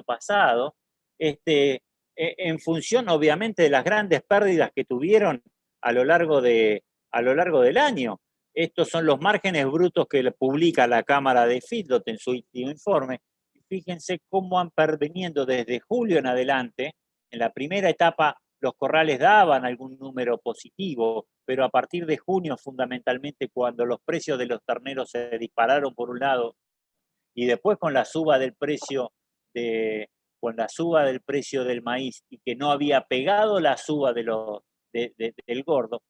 pasado, en función obviamente de las grandes pérdidas que tuvieron a lo largo del año. Estos son los márgenes brutos que publica la Cámara de Feedlot en su último informe. Fíjense cómo han perdiendo desde julio en adelante. En la primera etapa los corrales daban algún número positivo, pero a partir de junio, fundamentalmente, cuando los precios de los terneros se dispararon por un lado, y después con la suba del precio del maíz, y que no había pegado la suba del gordo,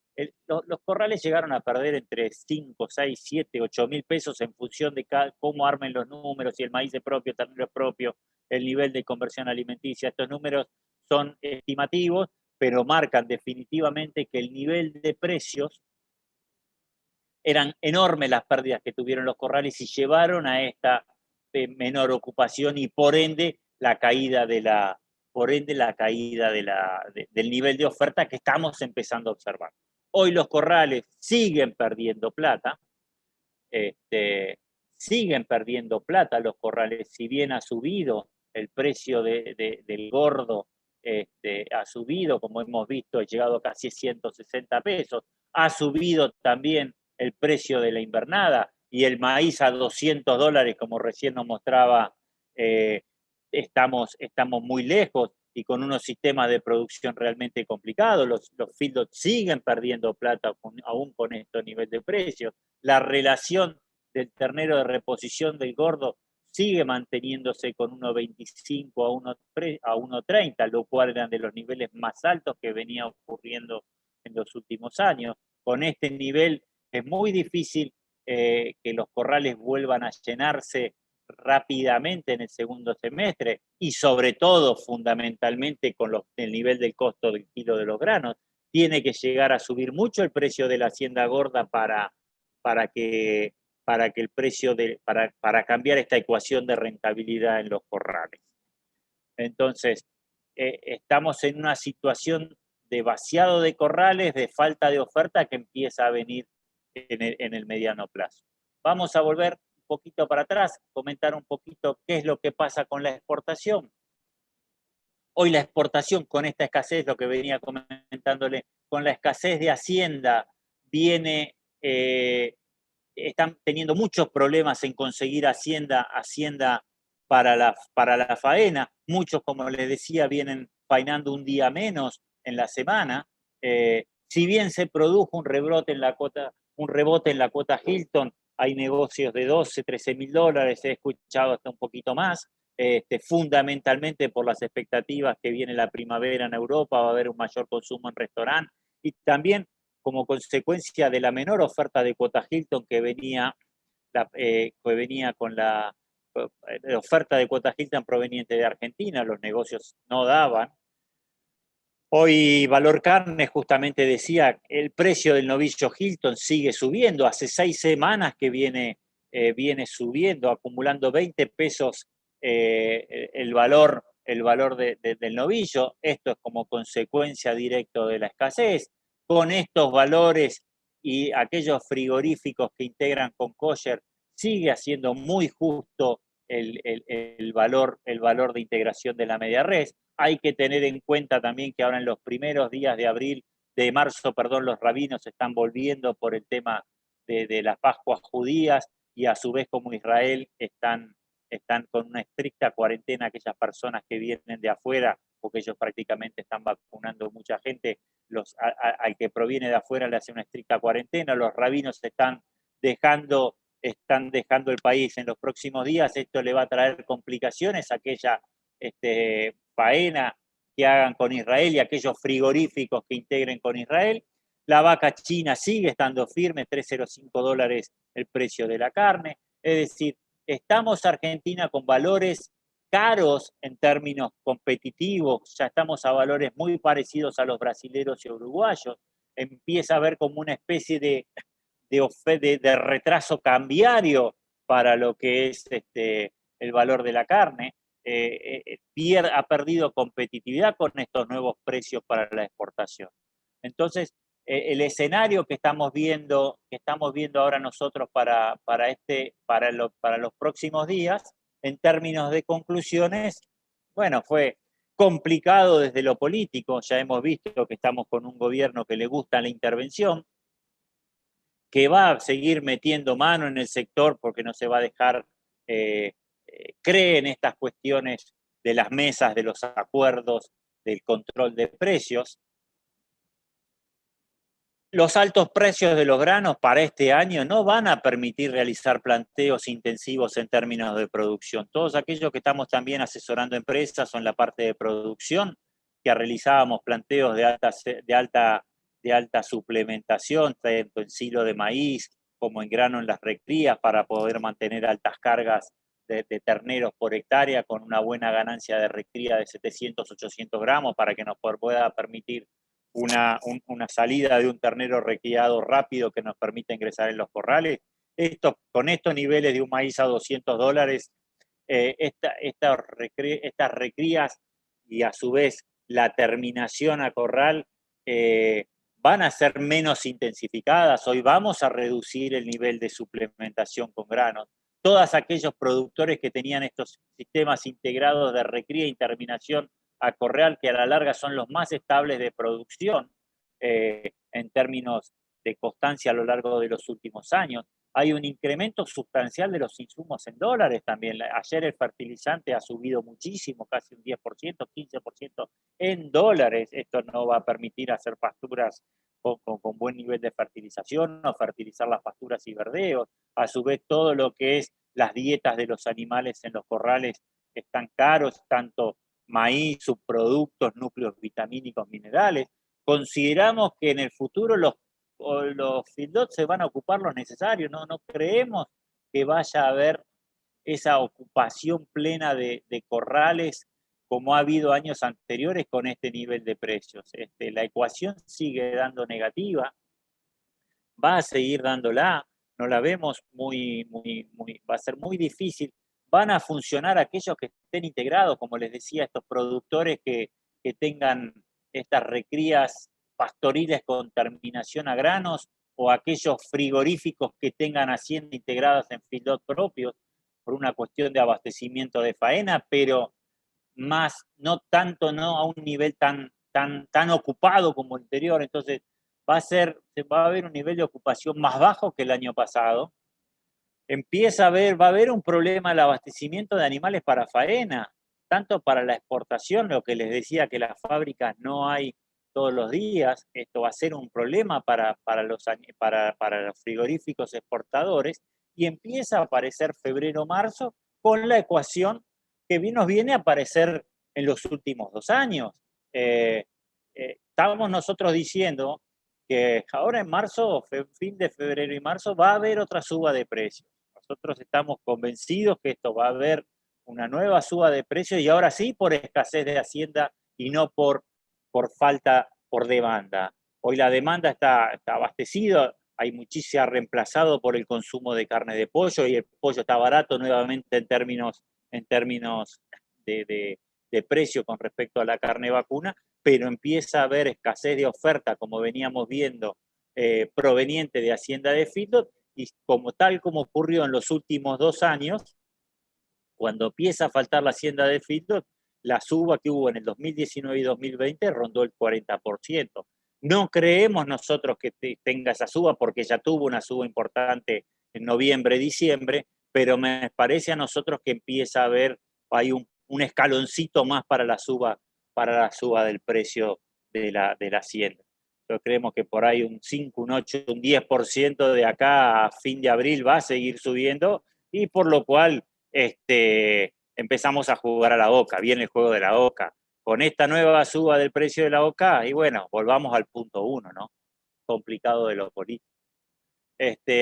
los corrales llegaron a perder entre 5, 6, 7, 8 mil pesos en función de cómo armen los números, si el maíz es propio, ternero es propio, el nivel de conversión alimenticia. Estos números son estimativos, pero marcan definitivamente que el nivel de precios eran enormes las pérdidas que tuvieron los corrales y llevaron a esta menor ocupación y por ende la caída del nivel de oferta que estamos empezando a observar. Hoy los corrales siguen perdiendo plata, los corrales, si bien ha subido el precio del gordo, ha subido, como hemos visto, ha llegado a casi 160 pesos, ha subido también el precio de la invernada y el maíz a $200, como recién nos mostraba, estamos muy lejos y con unos sistemas de producción realmente complicados. Los feedlots siguen perdiendo plata aún con estos niveles de precios. La relación del ternero de reposición del gordo sigue manteniéndose con 1.25 a 1.30, lo cual eran de los niveles más altos que venía ocurriendo en los últimos años. Con este nivel es muy difícil que los corrales vuelvan a llenarse rápidamente en el segundo semestre y sobre todo, fundamentalmente, con el nivel del costo del kilo de los granos. Tiene que llegar a subir mucho el precio de la hacienda gorda para el precio para cambiar esta ecuación de rentabilidad en los corrales. Entonces, estamos en una situación de vaciado de corrales, de falta de oferta que empieza a venir en el mediano plazo. Vamos a volver un poquito para atrás, comentar un poquito qué es lo que pasa con la exportación. Hoy la exportación, con esta escasez, lo que venía comentándole, con la escasez de hacienda, están teniendo muchos problemas en conseguir hacienda para la faena. Muchos, como les decía, vienen faenando un día menos en la semana. Si bien se produjo un rebote en la cuota Hilton, hay negocios de 12, 13 mil dólares, he escuchado hasta un poquito más, fundamentalmente por las expectativas que viene la primavera en Europa, va a haber un mayor consumo en restaurantes, y también como consecuencia de la menor oferta de cuota Hilton que venía con la oferta de cuota Hilton proveniente de Argentina, los negocios no daban. Hoy Valor Carne justamente decía, el precio del novillo Hilton sigue subiendo, hace 6 semanas que viene subiendo, acumulando 20 pesos el valor del novillo. Esto es como consecuencia directa de la escasez. Con estos valores y aquellos frigoríficos que integran con kosher, sigue haciendo muy justo el valor de integración de la media res. Hay que tener en cuenta también que ahora en los primeros días de marzo, los rabinos están volviendo por el tema de las Pascuas judías, y a su vez como Israel están con una estricta cuarentena aquellas personas que vienen de afuera, porque ellos prácticamente están vacunando mucha gente. Al que proviene de afuera le hace una estricta cuarentena. Los rabinos están dejando el país en los próximos días. Esto le va a traer complicaciones a aquella faena que hagan con Israel y aquellos frigoríficos que integren con Israel. La vaca china sigue estando firme, $3.05 el precio de la carne. Es decir, estamos Argentina con valores caros en términos competitivos, ya estamos a valores muy parecidos a los brasileños y uruguayos. Empieza a haber como una especie de retraso cambiario para lo que es el valor de la carne, ha perdido competitividad con estos nuevos precios para la exportación. Entonces, el escenario que estamos viendo ahora nosotros para los próximos días, en términos de conclusiones, bueno, fue complicado desde lo político. Ya hemos visto que estamos con un gobierno que le gusta la intervención, que va a seguir metiendo mano en el sector porque no se va a dejar, cree en estas cuestiones de las mesas, de los acuerdos, del control de precios. Los altos precios de los granos para este año no van a permitir realizar planteos intensivos en términos de producción. Todos aquellos que estamos también asesorando empresas o en la parte de producción, que realizábamos planteos de alta suplementación, tanto en silo de maíz como en grano en las recrías, para poder mantener altas cargas de terneros por hectárea con una buena ganancia de recría de 700, 800 gramos para que nos pueda permitir una salida de un ternero recriado rápido que nos permita ingresar en los corrales. Con estos niveles de un maíz a $200, estas recrías y a su vez la terminación a corral van a ser menos intensificadas. Hoy vamos a reducir el nivel de suplementación con granos. Todos aquellos productores que tenían estos sistemas integrados de recría y terminación a corral, que a la larga son los más estables de producción en términos de constancia a lo largo de los últimos años. Hay un incremento sustancial de los insumos en dólares también. Ayer el fertilizante ha subido muchísimo, casi un 10%, 15% en dólares. Esto no va a permitir hacer pasturas con buen nivel de fertilización o fertilizar las pasturas y verdeos. A su vez, todo lo que es las dietas de los animales en los corrales están caros, tanto maíz, subproductos, núcleos vitamínicos, minerales. Consideramos que en el futuro los feedlots se van a ocupar los necesarios, no creemos que vaya a haber esa ocupación plena de corrales como ha habido años anteriores con este nivel de precios. La ecuación sigue dando negativa, va a seguir dándola, no la vemos va a ser muy difícil. Van a funcionar aquellos que estén integrados, como les decía, estos productores que tengan estas recrías pastoriles con terminación a granos, o aquellos frigoríficos que tengan haciendas integradas en feedlot propios, por una cuestión de abastecimiento de faena, pero no a un nivel tan ocupado como el anterior. Entonces va a haber un nivel de ocupación más bajo que el año pasado. Va a haber un problema el abastecimiento de animales para faena, tanto para la exportación, lo que les decía que las fábricas no hay todos los días. Esto va a ser un problema para los frigoríficos exportadores, y empieza a aparecer febrero-marzo con la ecuación que nos viene a aparecer en los últimos 2 años. Estamos nosotros diciendo que ahora en marzo, fin de febrero y marzo, va a haber otra suba de precios. Nosotros estamos convencidos que esto va a haber una nueva suba de precios, y ahora sí por escasez de hacienda y no por demanda. Hoy la demanda está abastecida, hay muchísima reemplazado por el consumo de carne de pollo, y el pollo está barato nuevamente en términos de precio con respecto a la carne vacuna, pero empieza a haber escasez de oferta, como veníamos viendo, proveniente de hacienda de feedlot, y tal como ocurrió en los últimos 2 años, cuando empieza a faltar la hacienda de feedlot, la suba que hubo en el 2019 y 2020 rondó el 40%. No creemos nosotros que tenga esa suba, porque ya tuvo una suba importante en noviembre, diciembre, pero me parece a nosotros que empieza a haber hay un escaloncito más para la suba del precio de la hacienda. Nosotros creemos que por ahí un 5, un 8, un 10% de acá a fin de abril va a seguir subiendo, y por lo cual empezamos a jugar a la oca, viene el juego de la oca. Con esta nueva suba del precio de la oca, y bueno, volvamos al punto 1, ¿no? Complicado de lo político.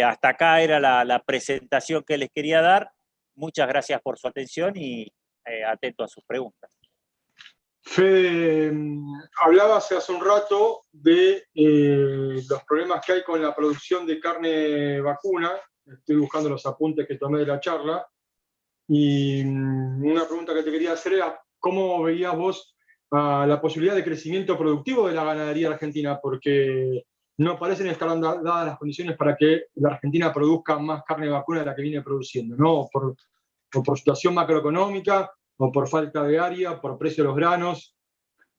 Hasta acá era la presentación que les quería dar. Muchas gracias por su atención y atento a sus preguntas. Fede, hablabas hace un rato de los problemas que hay con la producción de carne vacuna. Estoy buscando los apuntes que tomé de la charla. Y una pregunta que te quería hacer era, ¿cómo veías vos la posibilidad de crecimiento productivo de la ganadería argentina? Porque no parecen estar dadas las condiciones para que la Argentina produzca más carne vacuna de la que viene produciendo, ¿no? O por situación macroeconómica, o por falta de área, por precio de los granos.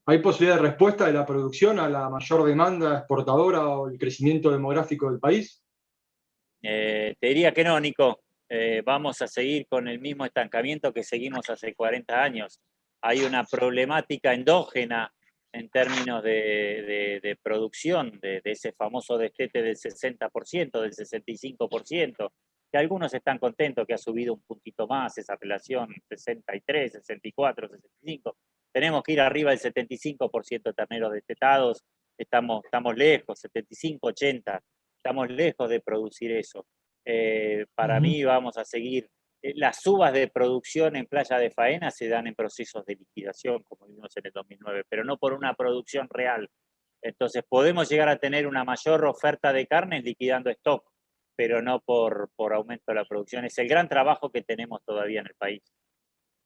¿Hay posibilidad de respuesta de la producción a la mayor demanda exportadora o el crecimiento demográfico del país? Te diría que no, Nico. Vamos a seguir con el mismo estancamiento que seguimos hace 40 años. Hay una problemática endógena en términos de producción, de ese famoso destete del 60%, del 65%, que algunos están contentos que ha subido un puntito más esa relación, 63, 64, 65. Tenemos que ir arriba del 75% de terneros destetados, estamos lejos, 75, 80. Estamos lejos de producir eso. Para mí vamos a seguir. Las subas de producción en playa de faena se dan en procesos de liquidación, como vimos en el 2009, pero no por una producción real. Entonces podemos llegar a tener una mayor oferta de carne liquidando stock, pero no por aumento de la producción. Es el gran trabajo que tenemos todavía en el país.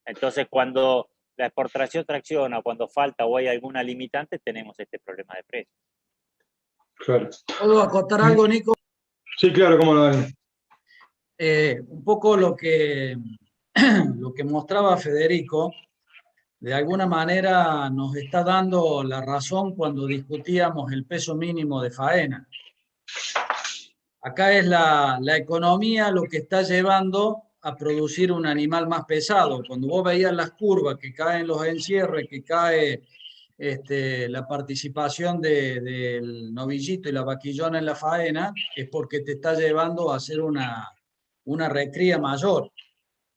Entonces cuando la exportación tracciona, cuando falta o hay alguna limitante, tenemos este problema de precios. Claro. ¿Puedo acotar algo, Nico? Sí, claro, cómo no. Un poco lo que mostraba Federico, de alguna manera nos está dando la razón cuando discutíamos el peso mínimo de faena. Acá es la economía lo que está llevando a producir un animal más pesado. Cuando vos veías las curvas, que caen los encierres, que cae la participación del novillito y la vaquillona en la faena, es porque te está llevando a hacer una recría mayor.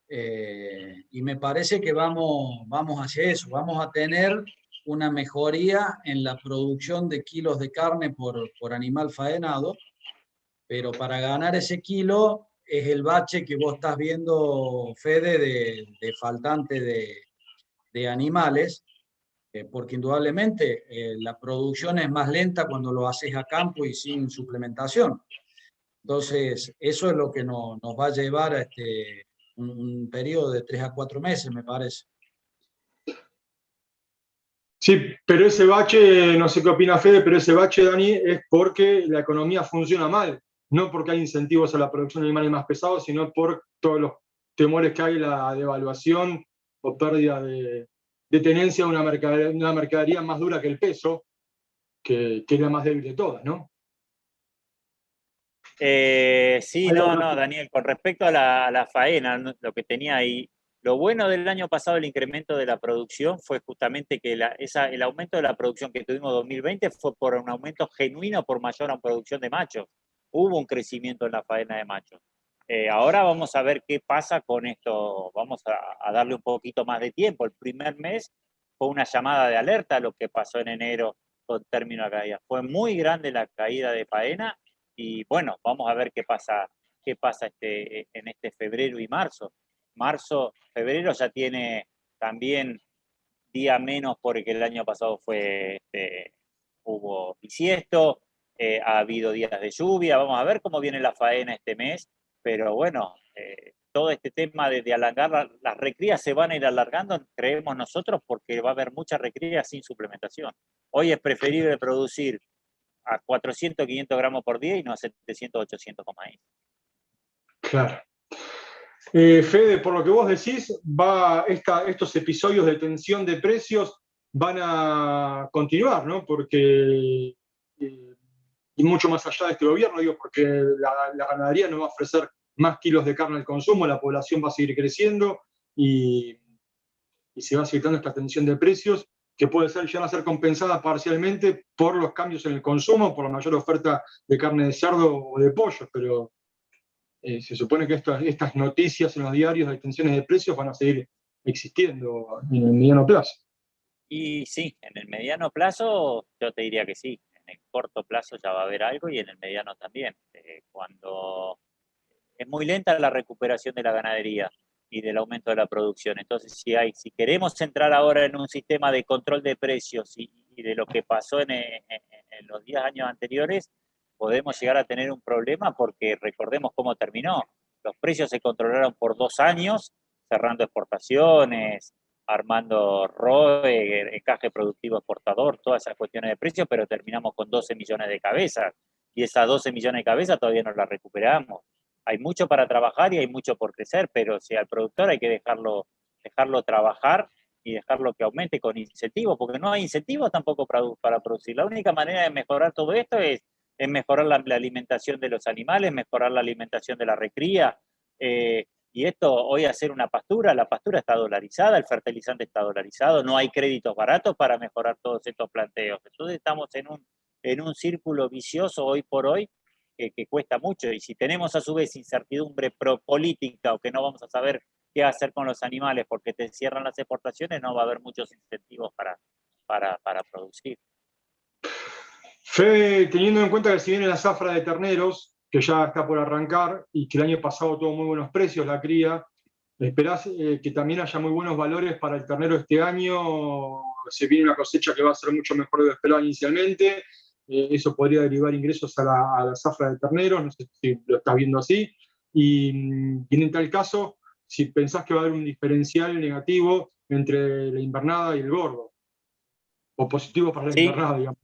Y me parece que vamos hacia eso, vamos a tener una mejoría en la producción de kilos de carne por animal faenado, pero para ganar ese kilo es el bache que vos estás viendo, Fede, de faltante de animales, porque indudablemente la producción es más lenta cuando lo haces a campo y sin suplementación. Entonces, eso es lo que nos va a llevar a un periodo de 3 a 4 meses, me parece. Sí, pero ese bache, no sé qué opina Fede, pero ese bache, Dani, es porque la economía funciona mal, no porque hay incentivos a la producción de animales más pesados, sino por todos los temores que hay, la devaluación o pérdida de tenencia de una mercadería más dura que el peso, que es la más débil de todas, ¿no? Sí, no, Daniel, con respecto a la faena, lo que tenía ahí, lo bueno del año pasado, el incremento de la producción, fue justamente que el aumento de la producción que tuvimos en 2020 fue por un aumento genuino por mayor producción de machos. Hubo un crecimiento en la faena de machos. Ahora vamos a ver qué pasa con esto, vamos a darle un poquito más de tiempo. El primer mes fue una llamada de alerta a lo que pasó en enero con término de caída. Fue muy grande la caída de faena. Y bueno, vamos a ver qué pasa en este febrero y marzo. Febrero ya tiene también día menos porque el año pasado hubo bisiesto, ha habido días de lluvia. Vamos a ver cómo viene la faena este mes, pero bueno, todo este tema de alargar, las recrías se van a ir alargando, creemos nosotros, porque va a haber muchas recrías sin suplementación. Hoy es preferible producir a 400, 500 gramos por día y no a 700, 800 con maíz. Claro. Fede, por lo que vos decís, estos episodios de tensión de precios van a continuar, ¿no? Porque, y mucho más allá de este gobierno, digo, porque la ganadería nos va a ofrecer más kilos de carne al consumo, la población va a seguir creciendo y se va a seguir dando esta tensión de precios que puede llegar a ser compensada parcialmente por los cambios en el consumo, por la mayor oferta de carne de cerdo o de pollo, pero se supone que estas noticias en los diarios de tensiones de precios van a seguir existiendo en el mediano plazo. Y sí, en el mediano plazo yo te diría que sí, en el corto plazo ya va a haber algo y en el mediano también. Cuando es muy lenta la recuperación de la ganadería y del aumento de la producción. Entonces, si queremos entrar ahora en un sistema de control de precios y de lo que pasó en los 10 años anteriores, podemos llegar a tener un problema porque recordemos cómo terminó. Los precios se controlaron por 2 años, cerrando exportaciones, armando ROE, encaje productivo exportador, todas esas cuestiones de precios, pero terminamos con 12 millones de cabezas, y esas 12 millones de cabezas todavía no las recuperamos. Hay mucho para trabajar y hay mucho por crecer, pero si al productor hay que dejarlo trabajar y dejarlo que aumente con incentivos, porque no hay incentivos tampoco para producir. La única manera de mejorar todo esto es mejorar la alimentación de los animales, mejorar la alimentación de la recría, y esto, hoy hacer una pastura, la pastura está dolarizada, el fertilizante está dolarizado, no hay créditos baratos para mejorar todos estos planteos. Entonces estamos en un círculo vicioso hoy por hoy que cuesta mucho, y si tenemos a su vez incertidumbre política o que no vamos a saber qué hacer con los animales porque te cierran las exportaciones, no va a haber muchos incentivos para producir. Fede, teniendo en cuenta que si viene la zafra de terneros, que ya está por arrancar y que el año pasado tuvo muy buenos precios la cría, ¿esperás que también haya muy buenos valores para el ternero este año? Se viene una cosecha que va a ser mucho mejor de lo esperado inicialmente. Eso podría derivar ingresos a la zafra de terneros, no sé si lo estás viendo así. Y en tal caso, si pensás que va a haber un diferencial negativo entre la invernada y el gordo, o positivo para la Sí, invernada, digamos.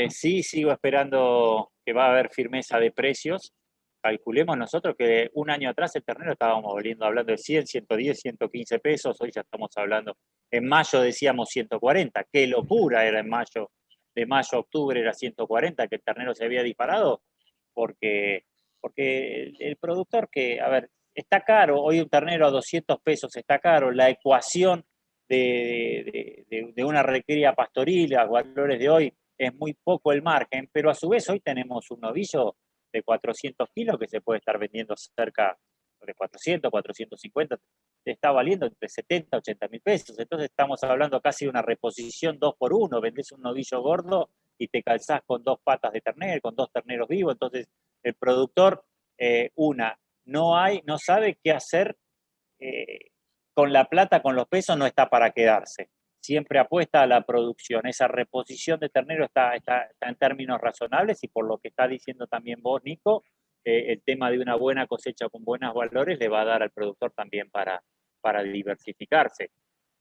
sí, sigo esperando que va a haber firmeza de precios. Calculemos nosotros que un año atrás el ternero estábamos hablando de 100, 110, 115 pesos, hoy ya estamos hablando, en mayo decíamos 140, qué locura era en mayo, de mayo a octubre era 140 que el ternero se había disparado, porque el productor que, a ver, está caro, hoy un ternero a 200 pesos está caro, la ecuación de una recría pastoril a valores de hoy es muy poco el margen, pero a su vez hoy tenemos un novillo de 400 kilos que se puede estar vendiendo cerca de 400, 450, te está valiendo entre 70 y 80 mil pesos. Entonces estamos hablando casi de una reposición 2 por 1, vendés un novillo gordo y te calzás con 2 patas de ternero, con 2 terneros vivos. Entonces el productor, no sabe qué hacer con la plata, con los pesos, no está para quedarse. Siempre apuesta a la producción. Esa reposición de ternero está en términos razonables, y por lo que está diciendo también vos, Nico, el tema de una buena cosecha con buenos valores le va a dar al productor también para diversificarse.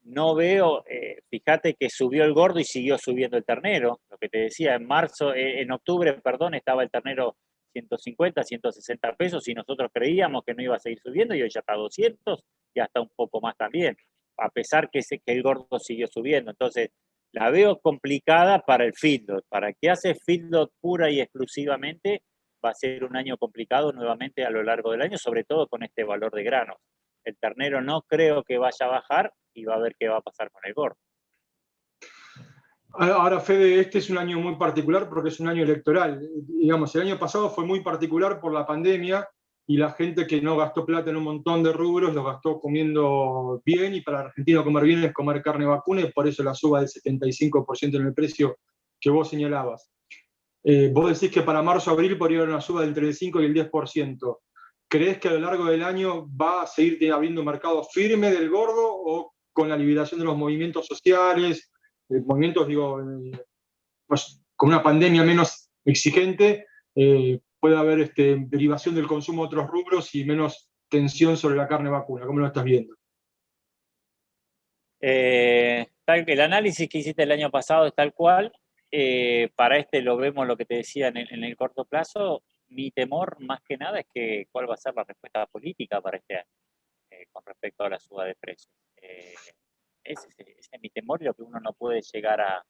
No veo, fíjate que subió el gordo y siguió subiendo el ternero, lo que te decía, en octubre, perdón, estaba el ternero 150, 160 pesos, y nosotros creíamos que no iba a seguir subiendo, y hoy ya está a 200 y hasta un poco más también, a pesar que el gordo siguió subiendo. Entonces, la veo complicada para el feedlot. Para el que hace feedlot pura y exclusivamente, va a ser un año complicado nuevamente a lo largo del año, sobre todo con este valor de granos. El ternero no creo que vaya a bajar, y va a ver qué va a pasar con el gordo. Ahora, Fede, este es un año muy particular porque es un año electoral. Digamos, el año pasado fue muy particular por la pandemia y la gente que no gastó plata en un montón de rubros lo gastó comiendo bien, y para el argentino comer bien es comer carne vacuna, y por eso la suba del 75% en el precio que vos señalabas. Vos decís que para marzo-abril podría haber una suba entre el 5 y el 10%. ¿Crees que a lo largo del año va a seguir habiendo mercado firme del gordo, o con la liberación de los movimientos sociales, movimientos, digo, pues, con una pandemia menos exigente, puede haber derivación del consumo de otros rubros y menos tensión sobre la carne vacuna? ¿Cómo lo estás viendo? El análisis que hiciste el año pasado es tal cual. Para este lo vemos, lo que te decía, en el corto plazo. Mi temor más que nada es que cuál va a ser la respuesta política para este año con respecto a la suba de precios. Ese es mi temor, y lo que uno no puede llegar a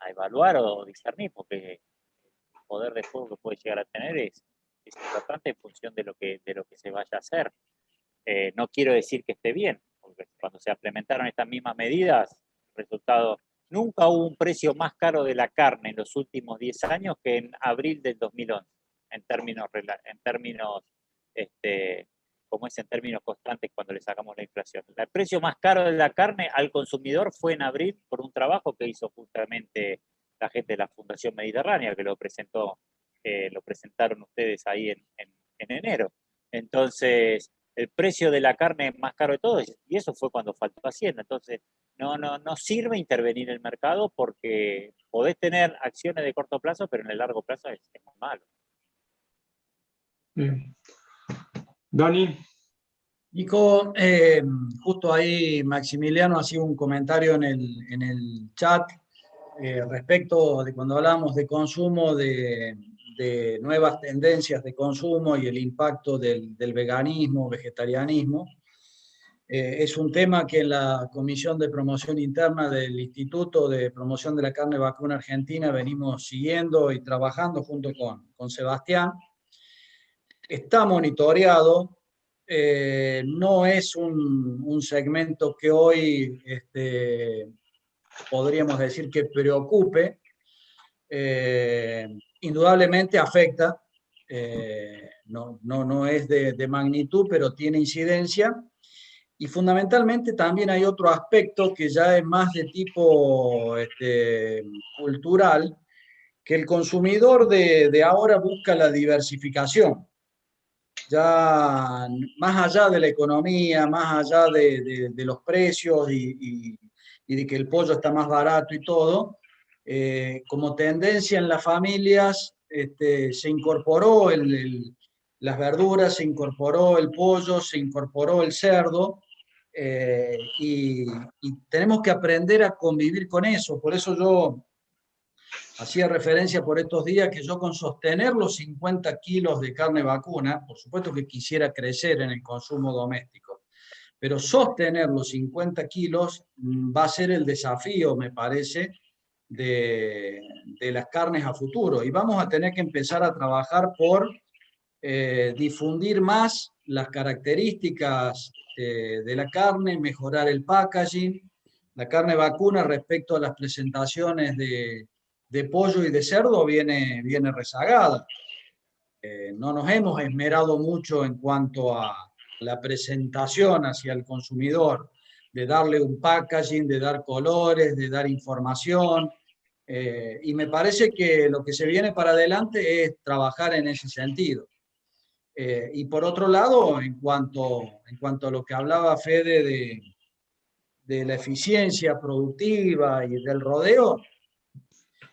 evaluar o discernir, porque el poder de fuego que puede llegar a tener es importante en función de lo que se vaya a hacer. No quiero decir que esté bien, porque cuando se implementaron estas mismas medidas, el resultado, nunca hubo un precio más caro de la carne en los últimos 10 años que en abril del 2011, en términos como es en términos constantes cuando le sacamos la inflación. El precio más caro de la carne al consumidor fue en abril, por un trabajo que hizo justamente la gente de la Fundación Mediterránea, que lo presentaron ustedes ahí en enero. Entonces, el precio de la carne más caro de todo, y eso fue cuando faltó Hacienda. Entonces, no sirve intervenir en el mercado, porque podés tener acciones de corto plazo, pero en el largo plazo es muy malo. Bien. Dani. Nico, justo ahí Maximiliano hacía un comentario en el chat respecto de cuando hablamos de consumo, de nuevas tendencias de consumo y el impacto del veganismo, vegetarianismo. Es un tema que en la Comisión de Promoción Interna del Instituto de Promoción de la Carne Vacuna Argentina venimos siguiendo y trabajando junto con Sebastián. Está monitoreado, no es un segmento que hoy podríamos decir que preocupe, indudablemente afecta, no es de magnitud, pero tiene incidencia. Y fundamentalmente también hay otro aspecto que ya es más de tipo cultural, que el consumidor de ahora busca la diversificación. Ya más allá de la economía, más allá de los precios y de que el pollo está más barato y todo, como tendencia en las familias se incorporó las verduras, se incorporó el pollo, se incorporó el cerdo, y tenemos que aprender a convivir con eso. Por eso yo hacía referencia por estos días que yo con sostener los 50 kilos de carne vacuna, por supuesto que quisiera crecer en el consumo doméstico, pero sostener los 50 kilos va a ser el desafío, me parece, de las carnes a futuro. Y vamos a tener que empezar a trabajar por difundir más las características de la carne, mejorar el packaging. La carne vacuna respecto a las presentaciones de pollo y de cerdo viene rezagada. No nos hemos esmerado mucho en cuanto a la presentación hacia el consumidor, de darle un packaging, de dar colores, de dar información. Y me parece que lo que se viene para adelante es trabajar en ese sentido. Y por otro lado, en cuanto a lo que hablaba Fede de la eficiencia productiva y del rodeo,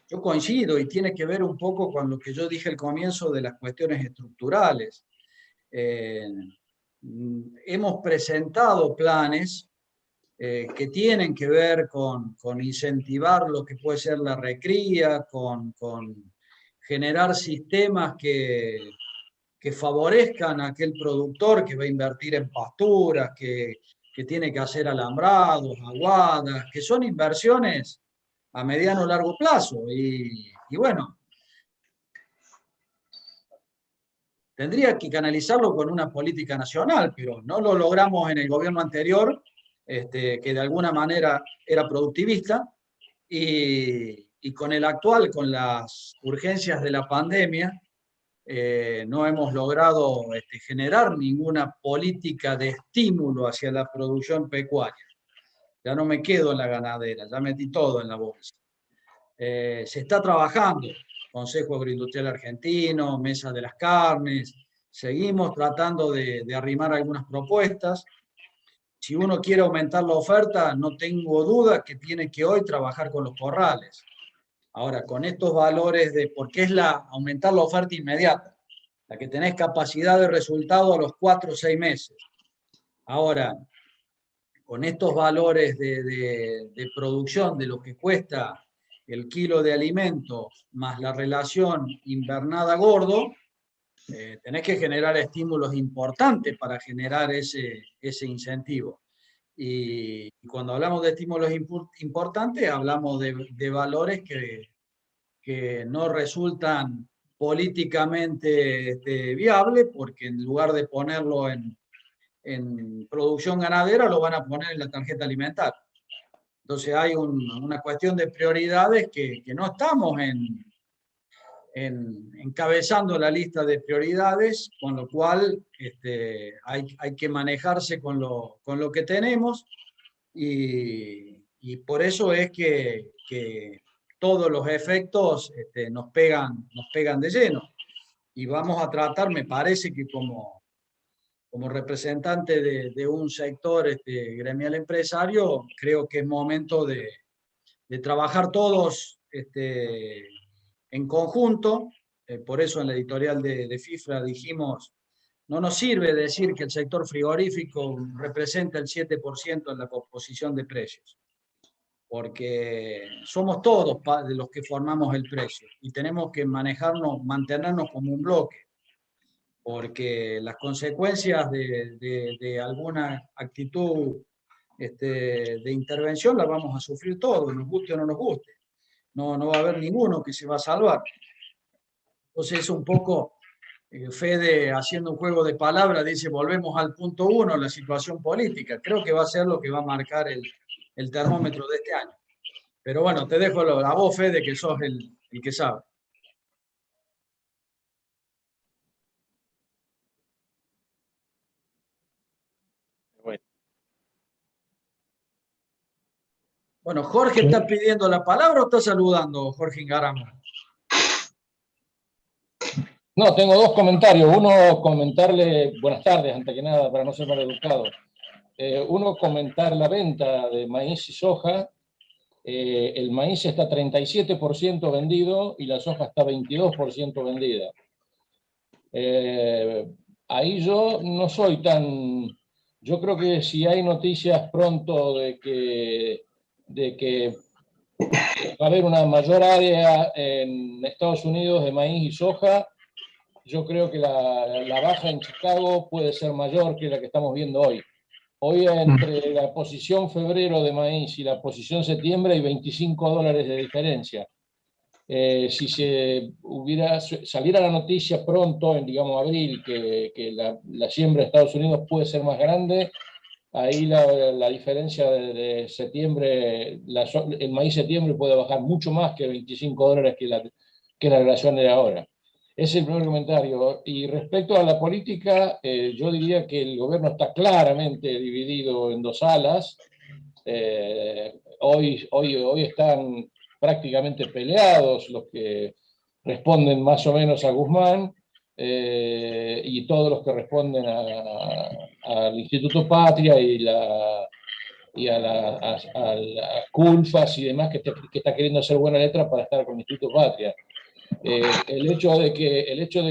yo coincido y tiene que ver un poco con lo que yo dije al comienzo de las cuestiones estructurales. Hemos presentado planes que tienen que ver con incentivar lo que puede ser la recría, con generar sistemas que favorezcan a aquel productor que va a invertir en pasturas, que tiene que hacer alambrados, aguadas, que son inversiones a mediano o largo plazo. Y bueno, tendría que canalizarlo con una política nacional, pero no lo logramos en el gobierno anterior, que de alguna manera era productivista, y con el actual, con las urgencias de la pandemia, no hemos logrado generar ninguna política de estímulo hacia la producción pecuaria. Ya no me quedo en la ganadera, ya metí todo en la bolsa. Se está trabajando, Consejo Agroindustrial Argentino, Mesa de las Carnes, seguimos tratando de arrimar algunas propuestas. Si uno quiere aumentar la oferta, no tengo duda que tiene que hoy trabajar con los corrales. Ahora, con estos valores porque es aumentar la oferta inmediata, la que tenés capacidad de resultado a los 4 o 6 meses. Ahora, con estos valores de producción, de lo que cuesta el kilo de alimentos, más la relación invernada-gordo, tenés que generar estímulos importantes para generar ese incentivo. Y cuando hablamos de estímulos importantes, hablamos de valores que no resultan políticamente viables, porque en lugar de ponerlo en producción ganadera, lo van a poner en la tarjeta alimentaria. Entonces hay una cuestión de prioridades que no estamos encabezando la lista de prioridades, con lo cual hay que manejarse con lo que tenemos, y por eso es que todos los efectos nos pegan de lleno. Y vamos a tratar, me parece que como representante de un sector gremial empresario, creo que es momento de trabajar todos en conjunto. Por eso en la editorial de FIFRA dijimos no nos sirve decir que el sector frigorífico representa el 7% en la composición de precios, porque somos todos de los que formamos el precio y tenemos que mantenernos como un bloque, porque las consecuencias de alguna actitud de intervención las vamos a sufrir todos, nos guste o no nos guste. No va a haber ninguno que se va a salvar. Entonces es un poco, Fede haciendo un juego de palabras, dice, volvemos al punto 1, la situación política. Creo que va a ser lo que va a marcar el termómetro de este año. Pero bueno, te dejo a vos, Fede, que sos el que sabe. Bueno, Jorge está pidiendo la palabra o está saludando, Jorge Ingaramo. No, tengo dos comentarios. Uno, comentarle, buenas tardes, antes que nada, para no ser maleducado. Uno, comentar la venta de maíz y soja. El maíz está 37% vendido y la soja está 22% vendida. Ahí yo no soy tan... Yo creo que si hay noticias pronto de que va a haber una mayor área en Estados Unidos de maíz y soja, yo creo que la baja en Chicago puede ser mayor que la que estamos viendo hoy. Hoy entre la posición febrero de maíz y la posición septiembre hay $25 de diferencia. Si saliera la noticia pronto, en digamos abril, que la siembra de Estados Unidos puede ser más grande, ahí la diferencia de septiembre, el maíz septiembre puede bajar mucho más que $25 que la relación de ahora. Ese es el primer comentario. Y respecto a la política, yo diría que el gobierno está claramente dividido en dos alas. Hoy están prácticamente peleados los que responden más o menos a Guzmán y todos los que responden al Instituto Patria y a las CULFAS y demás que está queriendo hacer buena letra para estar con el Instituto Patria. El hecho de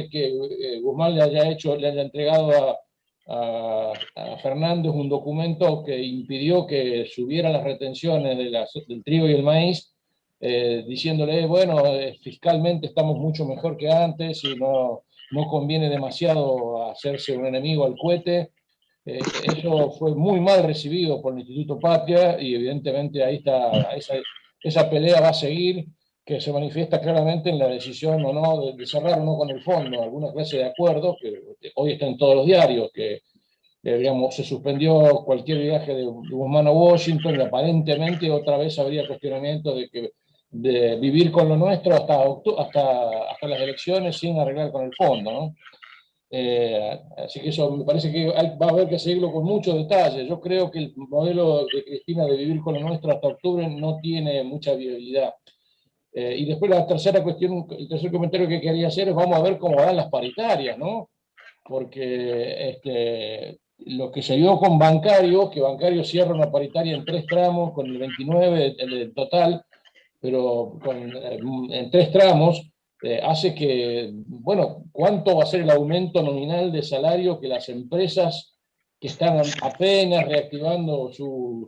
que Guzmán le haya entregado a Fernández un documento que impidió que subieran las retenciones del trigo y el maíz, diciéndole, bueno, fiscalmente estamos mucho mejor que antes y no conviene demasiado hacerse un enemigo al cohete. Eso fue muy mal recibido por el Instituto Patria y evidentemente ahí está, esa pelea va a seguir, que se manifiesta claramente en la decisión o no de cerrar o no con el fondo, alguna clase de acuerdo, que hoy está en todos los diarios, que digamos, se suspendió cualquier viaje de Guzmán a Washington y aparentemente otra vez habría cuestionamiento de vivir con lo nuestro hasta las elecciones sin arreglar con el fondo, ¿no? Así que eso me parece que va a haber que seguirlo con mucho detalle. Yo creo que el modelo de Cristina de vivir con lo nuestro hasta octubre no tiene mucha viabilidad. Y después la tercera cuestión, el tercer comentario que quería hacer es vamos a ver cómo van las paritarias, ¿no? Porque lo que se vio con Bancario, que Bancario cierra una paritaria en 3 tramos, con el 29 el total, pero en 3 tramos, hace que, bueno, ¿cuánto va a ser el aumento nominal de salario que las empresas que están apenas reactivando su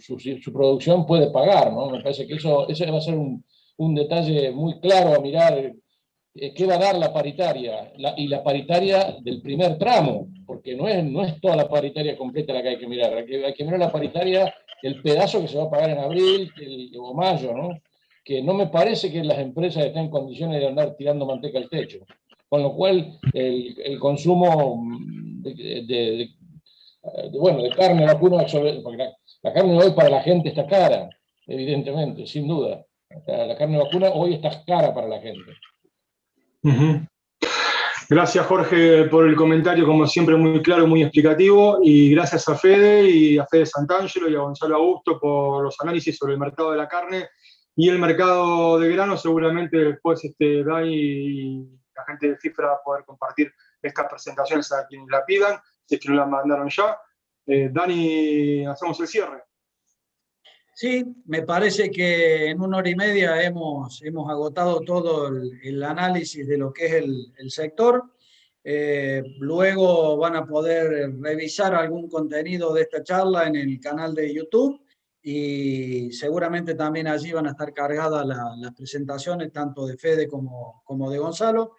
producción puede pagar, ¿no? Me parece que eso va a ser un detalle muy claro a mirar. ¿Qué va a dar la paritaria? Y la paritaria del primer tramo, porque no es toda la paritaria completa la que hay que mirar. Hay que mirar la paritaria, el pedazo que se va a pagar en abril o mayo, ¿no? Que no me parece que las empresas estén en condiciones de andar tirando manteca al techo. Con lo cual, el consumo de carne vacuna, porque la carne hoy para la gente está cara, evidentemente, sin duda. La carne vacuna hoy está cara para la gente. Gracias, Jorge, por el comentario, como siempre, muy claro, muy explicativo, y gracias a Fede y a Fede Santangelo y a Gonzalo Augusto por los análisis sobre el mercado de la carne y el mercado de grano. Seguramente después Dani y la gente de Cifra va a poder compartir estas presentaciones a quienes la pidan, si es que no la mandaron ya. Dani, hacemos el cierre. Sí, me parece que en 1 hora y media hemos agotado todo el análisis de lo que es el sector. Luego van a poder revisar algún contenido de esta charla en el canal de YouTube y seguramente también allí van a estar cargadas las presentaciones tanto de Fede como de Gonzalo.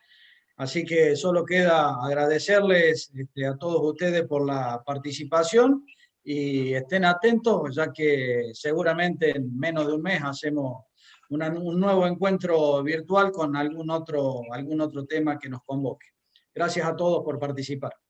Así que solo queda agradecerles a todos ustedes por la participación y estén atentos, ya que seguramente en menos de un mes hacemos un nuevo encuentro virtual con algún otro tema que nos convoque. Gracias a todos por participar.